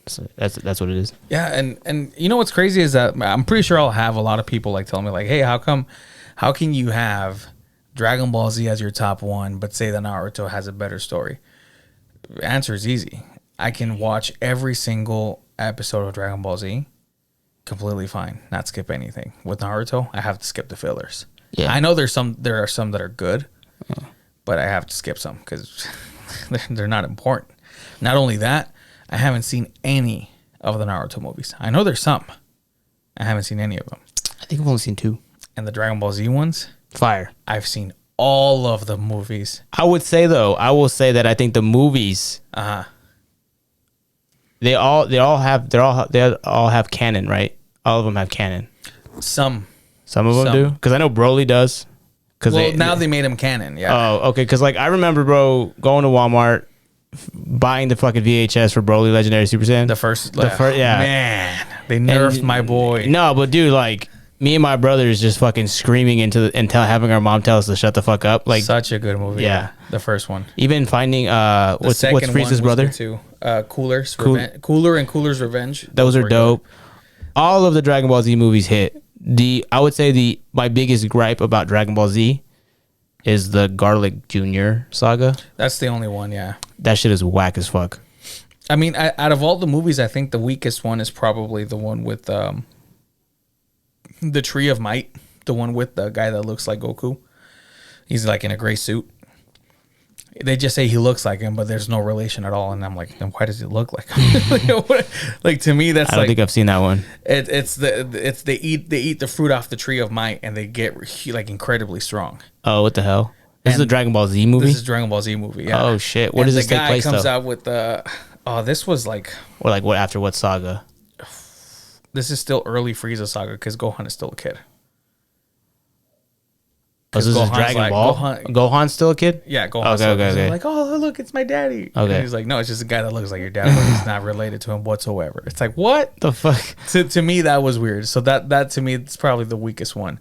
So that's what it is. Yeah, and you know what's crazy is that I'm pretty sure I'll have a lot of people like telling me like, hey, how can you have Dragon Ball Z as your top one, but say that Naruto has a better story? The answer is easy. I can watch every single episode of Dragon Ball Z completely fine, not skip anything. With Naruto, I have to skip the fillers. Yeah, I know there are some that are good, but I have to skip some because they're not important. Not only that, I haven't seen any of the Naruto movies. I know there's some. I haven't seen any of them. I think I've only seen 2. And the Dragon Ball Z ones? Fire. I've seen all of the movies. I will say that I think the movies, they all have canon, right? All of them have canon. Some of them do, because I know Broly does. Now they made him canon. Yeah. Oh, okay. Because like I remember, bro, going to Walmart, buying the fucking VHS for Broly Legendary Super Saiyan. The first, yeah. Man, they nerfed my boy. No, but dude, like me and my brothers just fucking screaming having our mom tell us to shut the fuck up. Like such a good movie. Yeah, the first one. Even finding what's Frieza's brother? Cooler and Cooler's Revenge. Those are dope. Good. All of the Dragon Ball Z movies hit. I would say my biggest gripe about Dragon Ball Z is the Garlic Jr. saga. That's the only one, yeah. That shit is whack as fuck. I mean, out of all the movies, I think the weakest one is probably the one with the Tree of Might, the one with the guy that looks like Goku. He's like in a gray suit. They just say he looks like him, but there's no relation at all. And I'm like, then why does he look like him? Like to me, that's I don't think I've seen that one. It's they eat the fruit off the tree of might, and they get like incredibly strong. Oh, what the hell? This is a Dragon Ball Z movie. This is Dragon Ball Z movie. Yeah. Oh shit! What does this take place though? The guy comes out with this was like. Or like what after what saga? This is still early Frieza saga because Gohan is still a kid. Oh, this is Dragon Ball. Gohan's still a kid. Yeah, Gohan's okay. Like, oh look, it's my daddy. Okay. And he's like, no, it's just a guy that looks like your dad, but he's not related to him whatsoever. It's like, what the fuck? To me, that was weird. So that to me, it's probably the weakest one.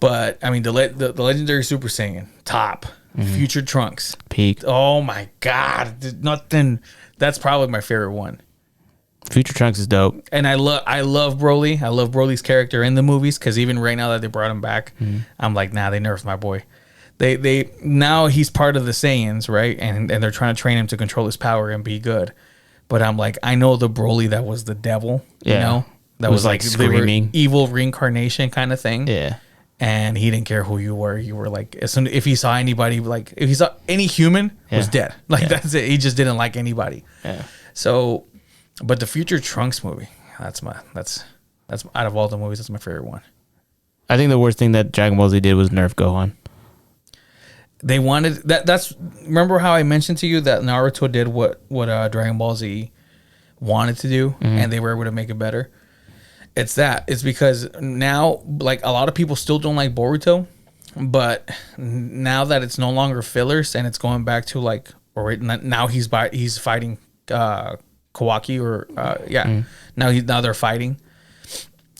But I mean, the legendary Super Saiyan top, Future Trunks, peak. Oh my god, nothing. That's probably my favorite one. Future Trunks is dope, and I love Broly. I love Broly's character in the movies because even right now that they brought him back, I'm like, nah, they nerfed my boy. They now he's part of the Saiyans, right? And they're trying to train him to control his power and be good. But I'm like, I know the Broly that was the devil, you know, that was like screaming, evil reincarnation kind of thing. Yeah. And he didn't care who you were. You were like, as soon if he saw anybody, like if he saw any human, was dead. Like that's it. He just didn't like anybody. Yeah. So. But the Future Trunks movie, that's out of all the movies, that's my favorite one. I think the worst thing that Dragon Ball Z did was nerf Gohan. They wanted that's remember how I mentioned to you that Naruto did what Dragon Ball Z wanted to do, and they were able to make it better. It's because now like a lot of people still don't like Boruto, but now that it's no longer fillers and it's going back to like now he's fighting Kawaki now they're fighting,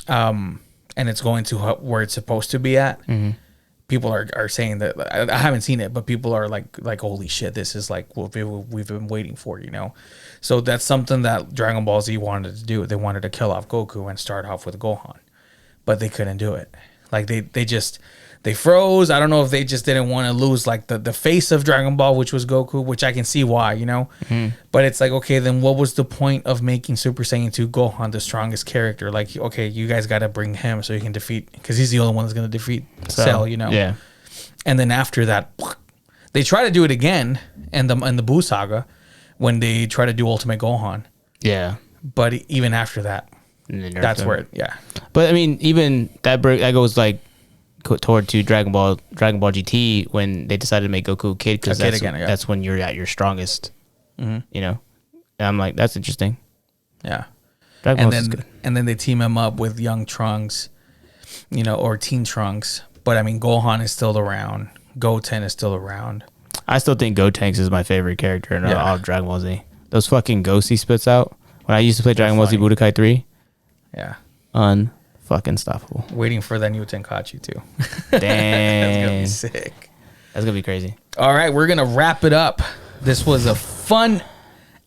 and it's going to where it's supposed to be at. People are saying that I haven't seen it, but people are like holy shit, this is like what we've been waiting for, you know. So that's something that Dragon Ball Z wanted to do. They wanted to kill off Goku and start off with Gohan, but they couldn't do it. Like they froze. I don't know if they just didn't want to lose like the face of Dragon Ball, which was Goku, which I can see why, you know. But it's like, okay, then what was the point of making Super Saiyan 2 Gohan the strongest character? Like, okay, you guys got to bring him so you can defeat, because he's the only one that's going to defeat Cell, you know. Yeah. And then after that, they try to do it again in the Buu saga when they try to do Ultimate Gohan. Yeah. But even after that, that's where But I mean, even that goes like toward to Dragon Ball GT when they decided to make Goku a kid, because that's when you're at your strongest, you know. And I'm like, that's interesting. Yeah. Dragon Ball is good. And then they team him up with young Trunks, you know, or Teen Trunks. But I mean, Gohan is still around. Goten is still around. I still think Gotenks is my favorite character in all of Dragon Ball Z. Those fucking ghosts he spits out. When I used to play Dragon Ball Z Budokai 3. Yeah. Fucking stoppable. Waiting for that new Tenkaichi too. Dang. That's gonna be sick. That's gonna be crazy. All right, we're gonna wrap it up. This was a fun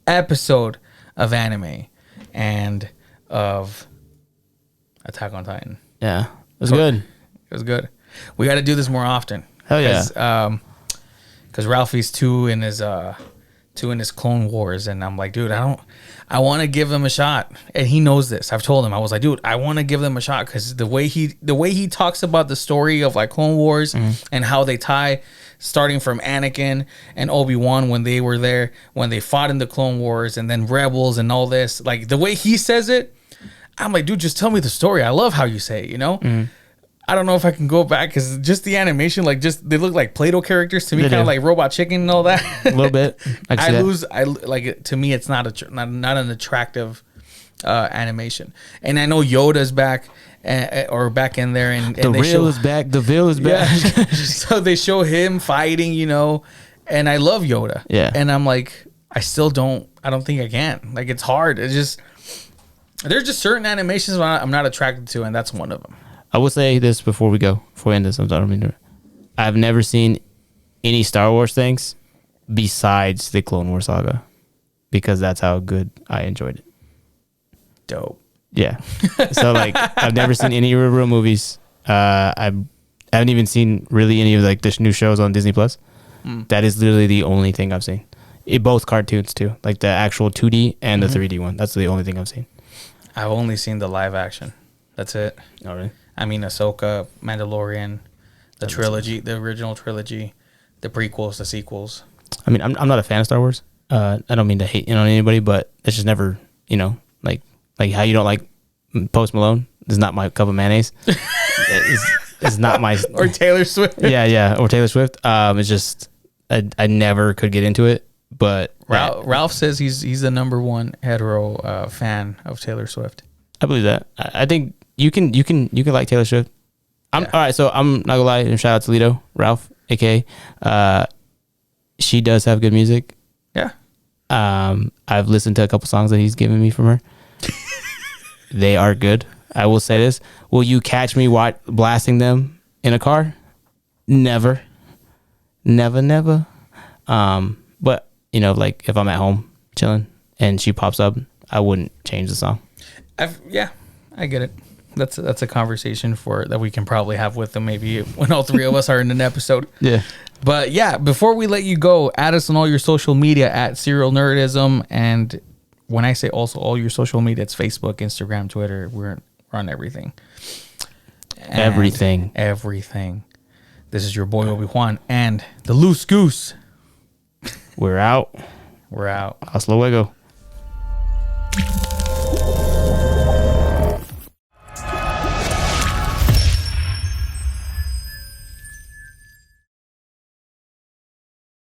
episode of anime and of Attack on Titan. Yeah, it was good. It was good. We got to do this more often. Hell yeah. Because Ralphie's two in his Clone Wars, and I'm like, dude, I want to give them a shot, and he knows this. I've told him, I was like, dude, I want to give them a shot, because the way he talks about the story of like Clone Wars and how they tie, starting from Anakin and Obi-Wan when they were there, when they fought in the Clone Wars, and then Rebels and all this, like the way he says it, I'm like, dude, just tell me the story. I love how you say it, you know. I don't know if I can go back, because just the animation, like they look like Play-Doh characters to me, kind of like Robot Chicken and all that. A little bit. To me, it's not an attractive animation. And I know Yoda's back or back in there, and the real is back. The veil is back. Yeah. So they show him fighting, you know, and I love Yoda. Yeah. And I'm like, I don't think I can. Like, it's hard. It's just there's just certain animations I'm not attracted to, and that's one of them. I will say this before we end this. I've never seen any Star Wars things besides the Clone Wars saga, because that's how good I enjoyed it. Dope. Yeah. So like, I've never seen any real movies. I haven't even seen really any of like the new shows on Disney Plus. That is literally the only thing I've seen. Both cartoons too, like the actual 2D and the 3D one. That's the only thing I've seen. I've only seen the live action. That's it. Oh, really? I mean, Ahsoka, Mandalorian, the trilogy, the original trilogy, the prequels, the sequels. I mean, I'm not a fan of Star Wars. I don't mean to hate on anybody, but it's just never, like how you don't like Post Malone is not my cup of mayonnaise. it's not my or Taylor Swift. Yeah, or Taylor Swift. It's just I never could get into it. But Ralph says he's the number one hetero fan of Taylor Swift. I believe that. I think you can like Taylor Swift. All right. So I'm not gonna lie, and shout out to Lito, Ralph, aka. She does have good music. Yeah. I've listened to a couple songs that he's given me from her. They are good. I will say this. Will you catch me blasting them in a car? Never. Never. But like if I'm at home chilling and she pops up, I wouldn't change the song. I get it. That's a conversation that we can probably have with them maybe when all three of us are in an episode. Yeah. But yeah, before we let you go, add us on all your social media at Serial Nerdism. And when I say also all your social media, it's Facebook, Instagram, Twitter. We're on everything. Everything. This is your boy Obi-Juan and the Loose Goose. We're out. We're out. Hasta luego.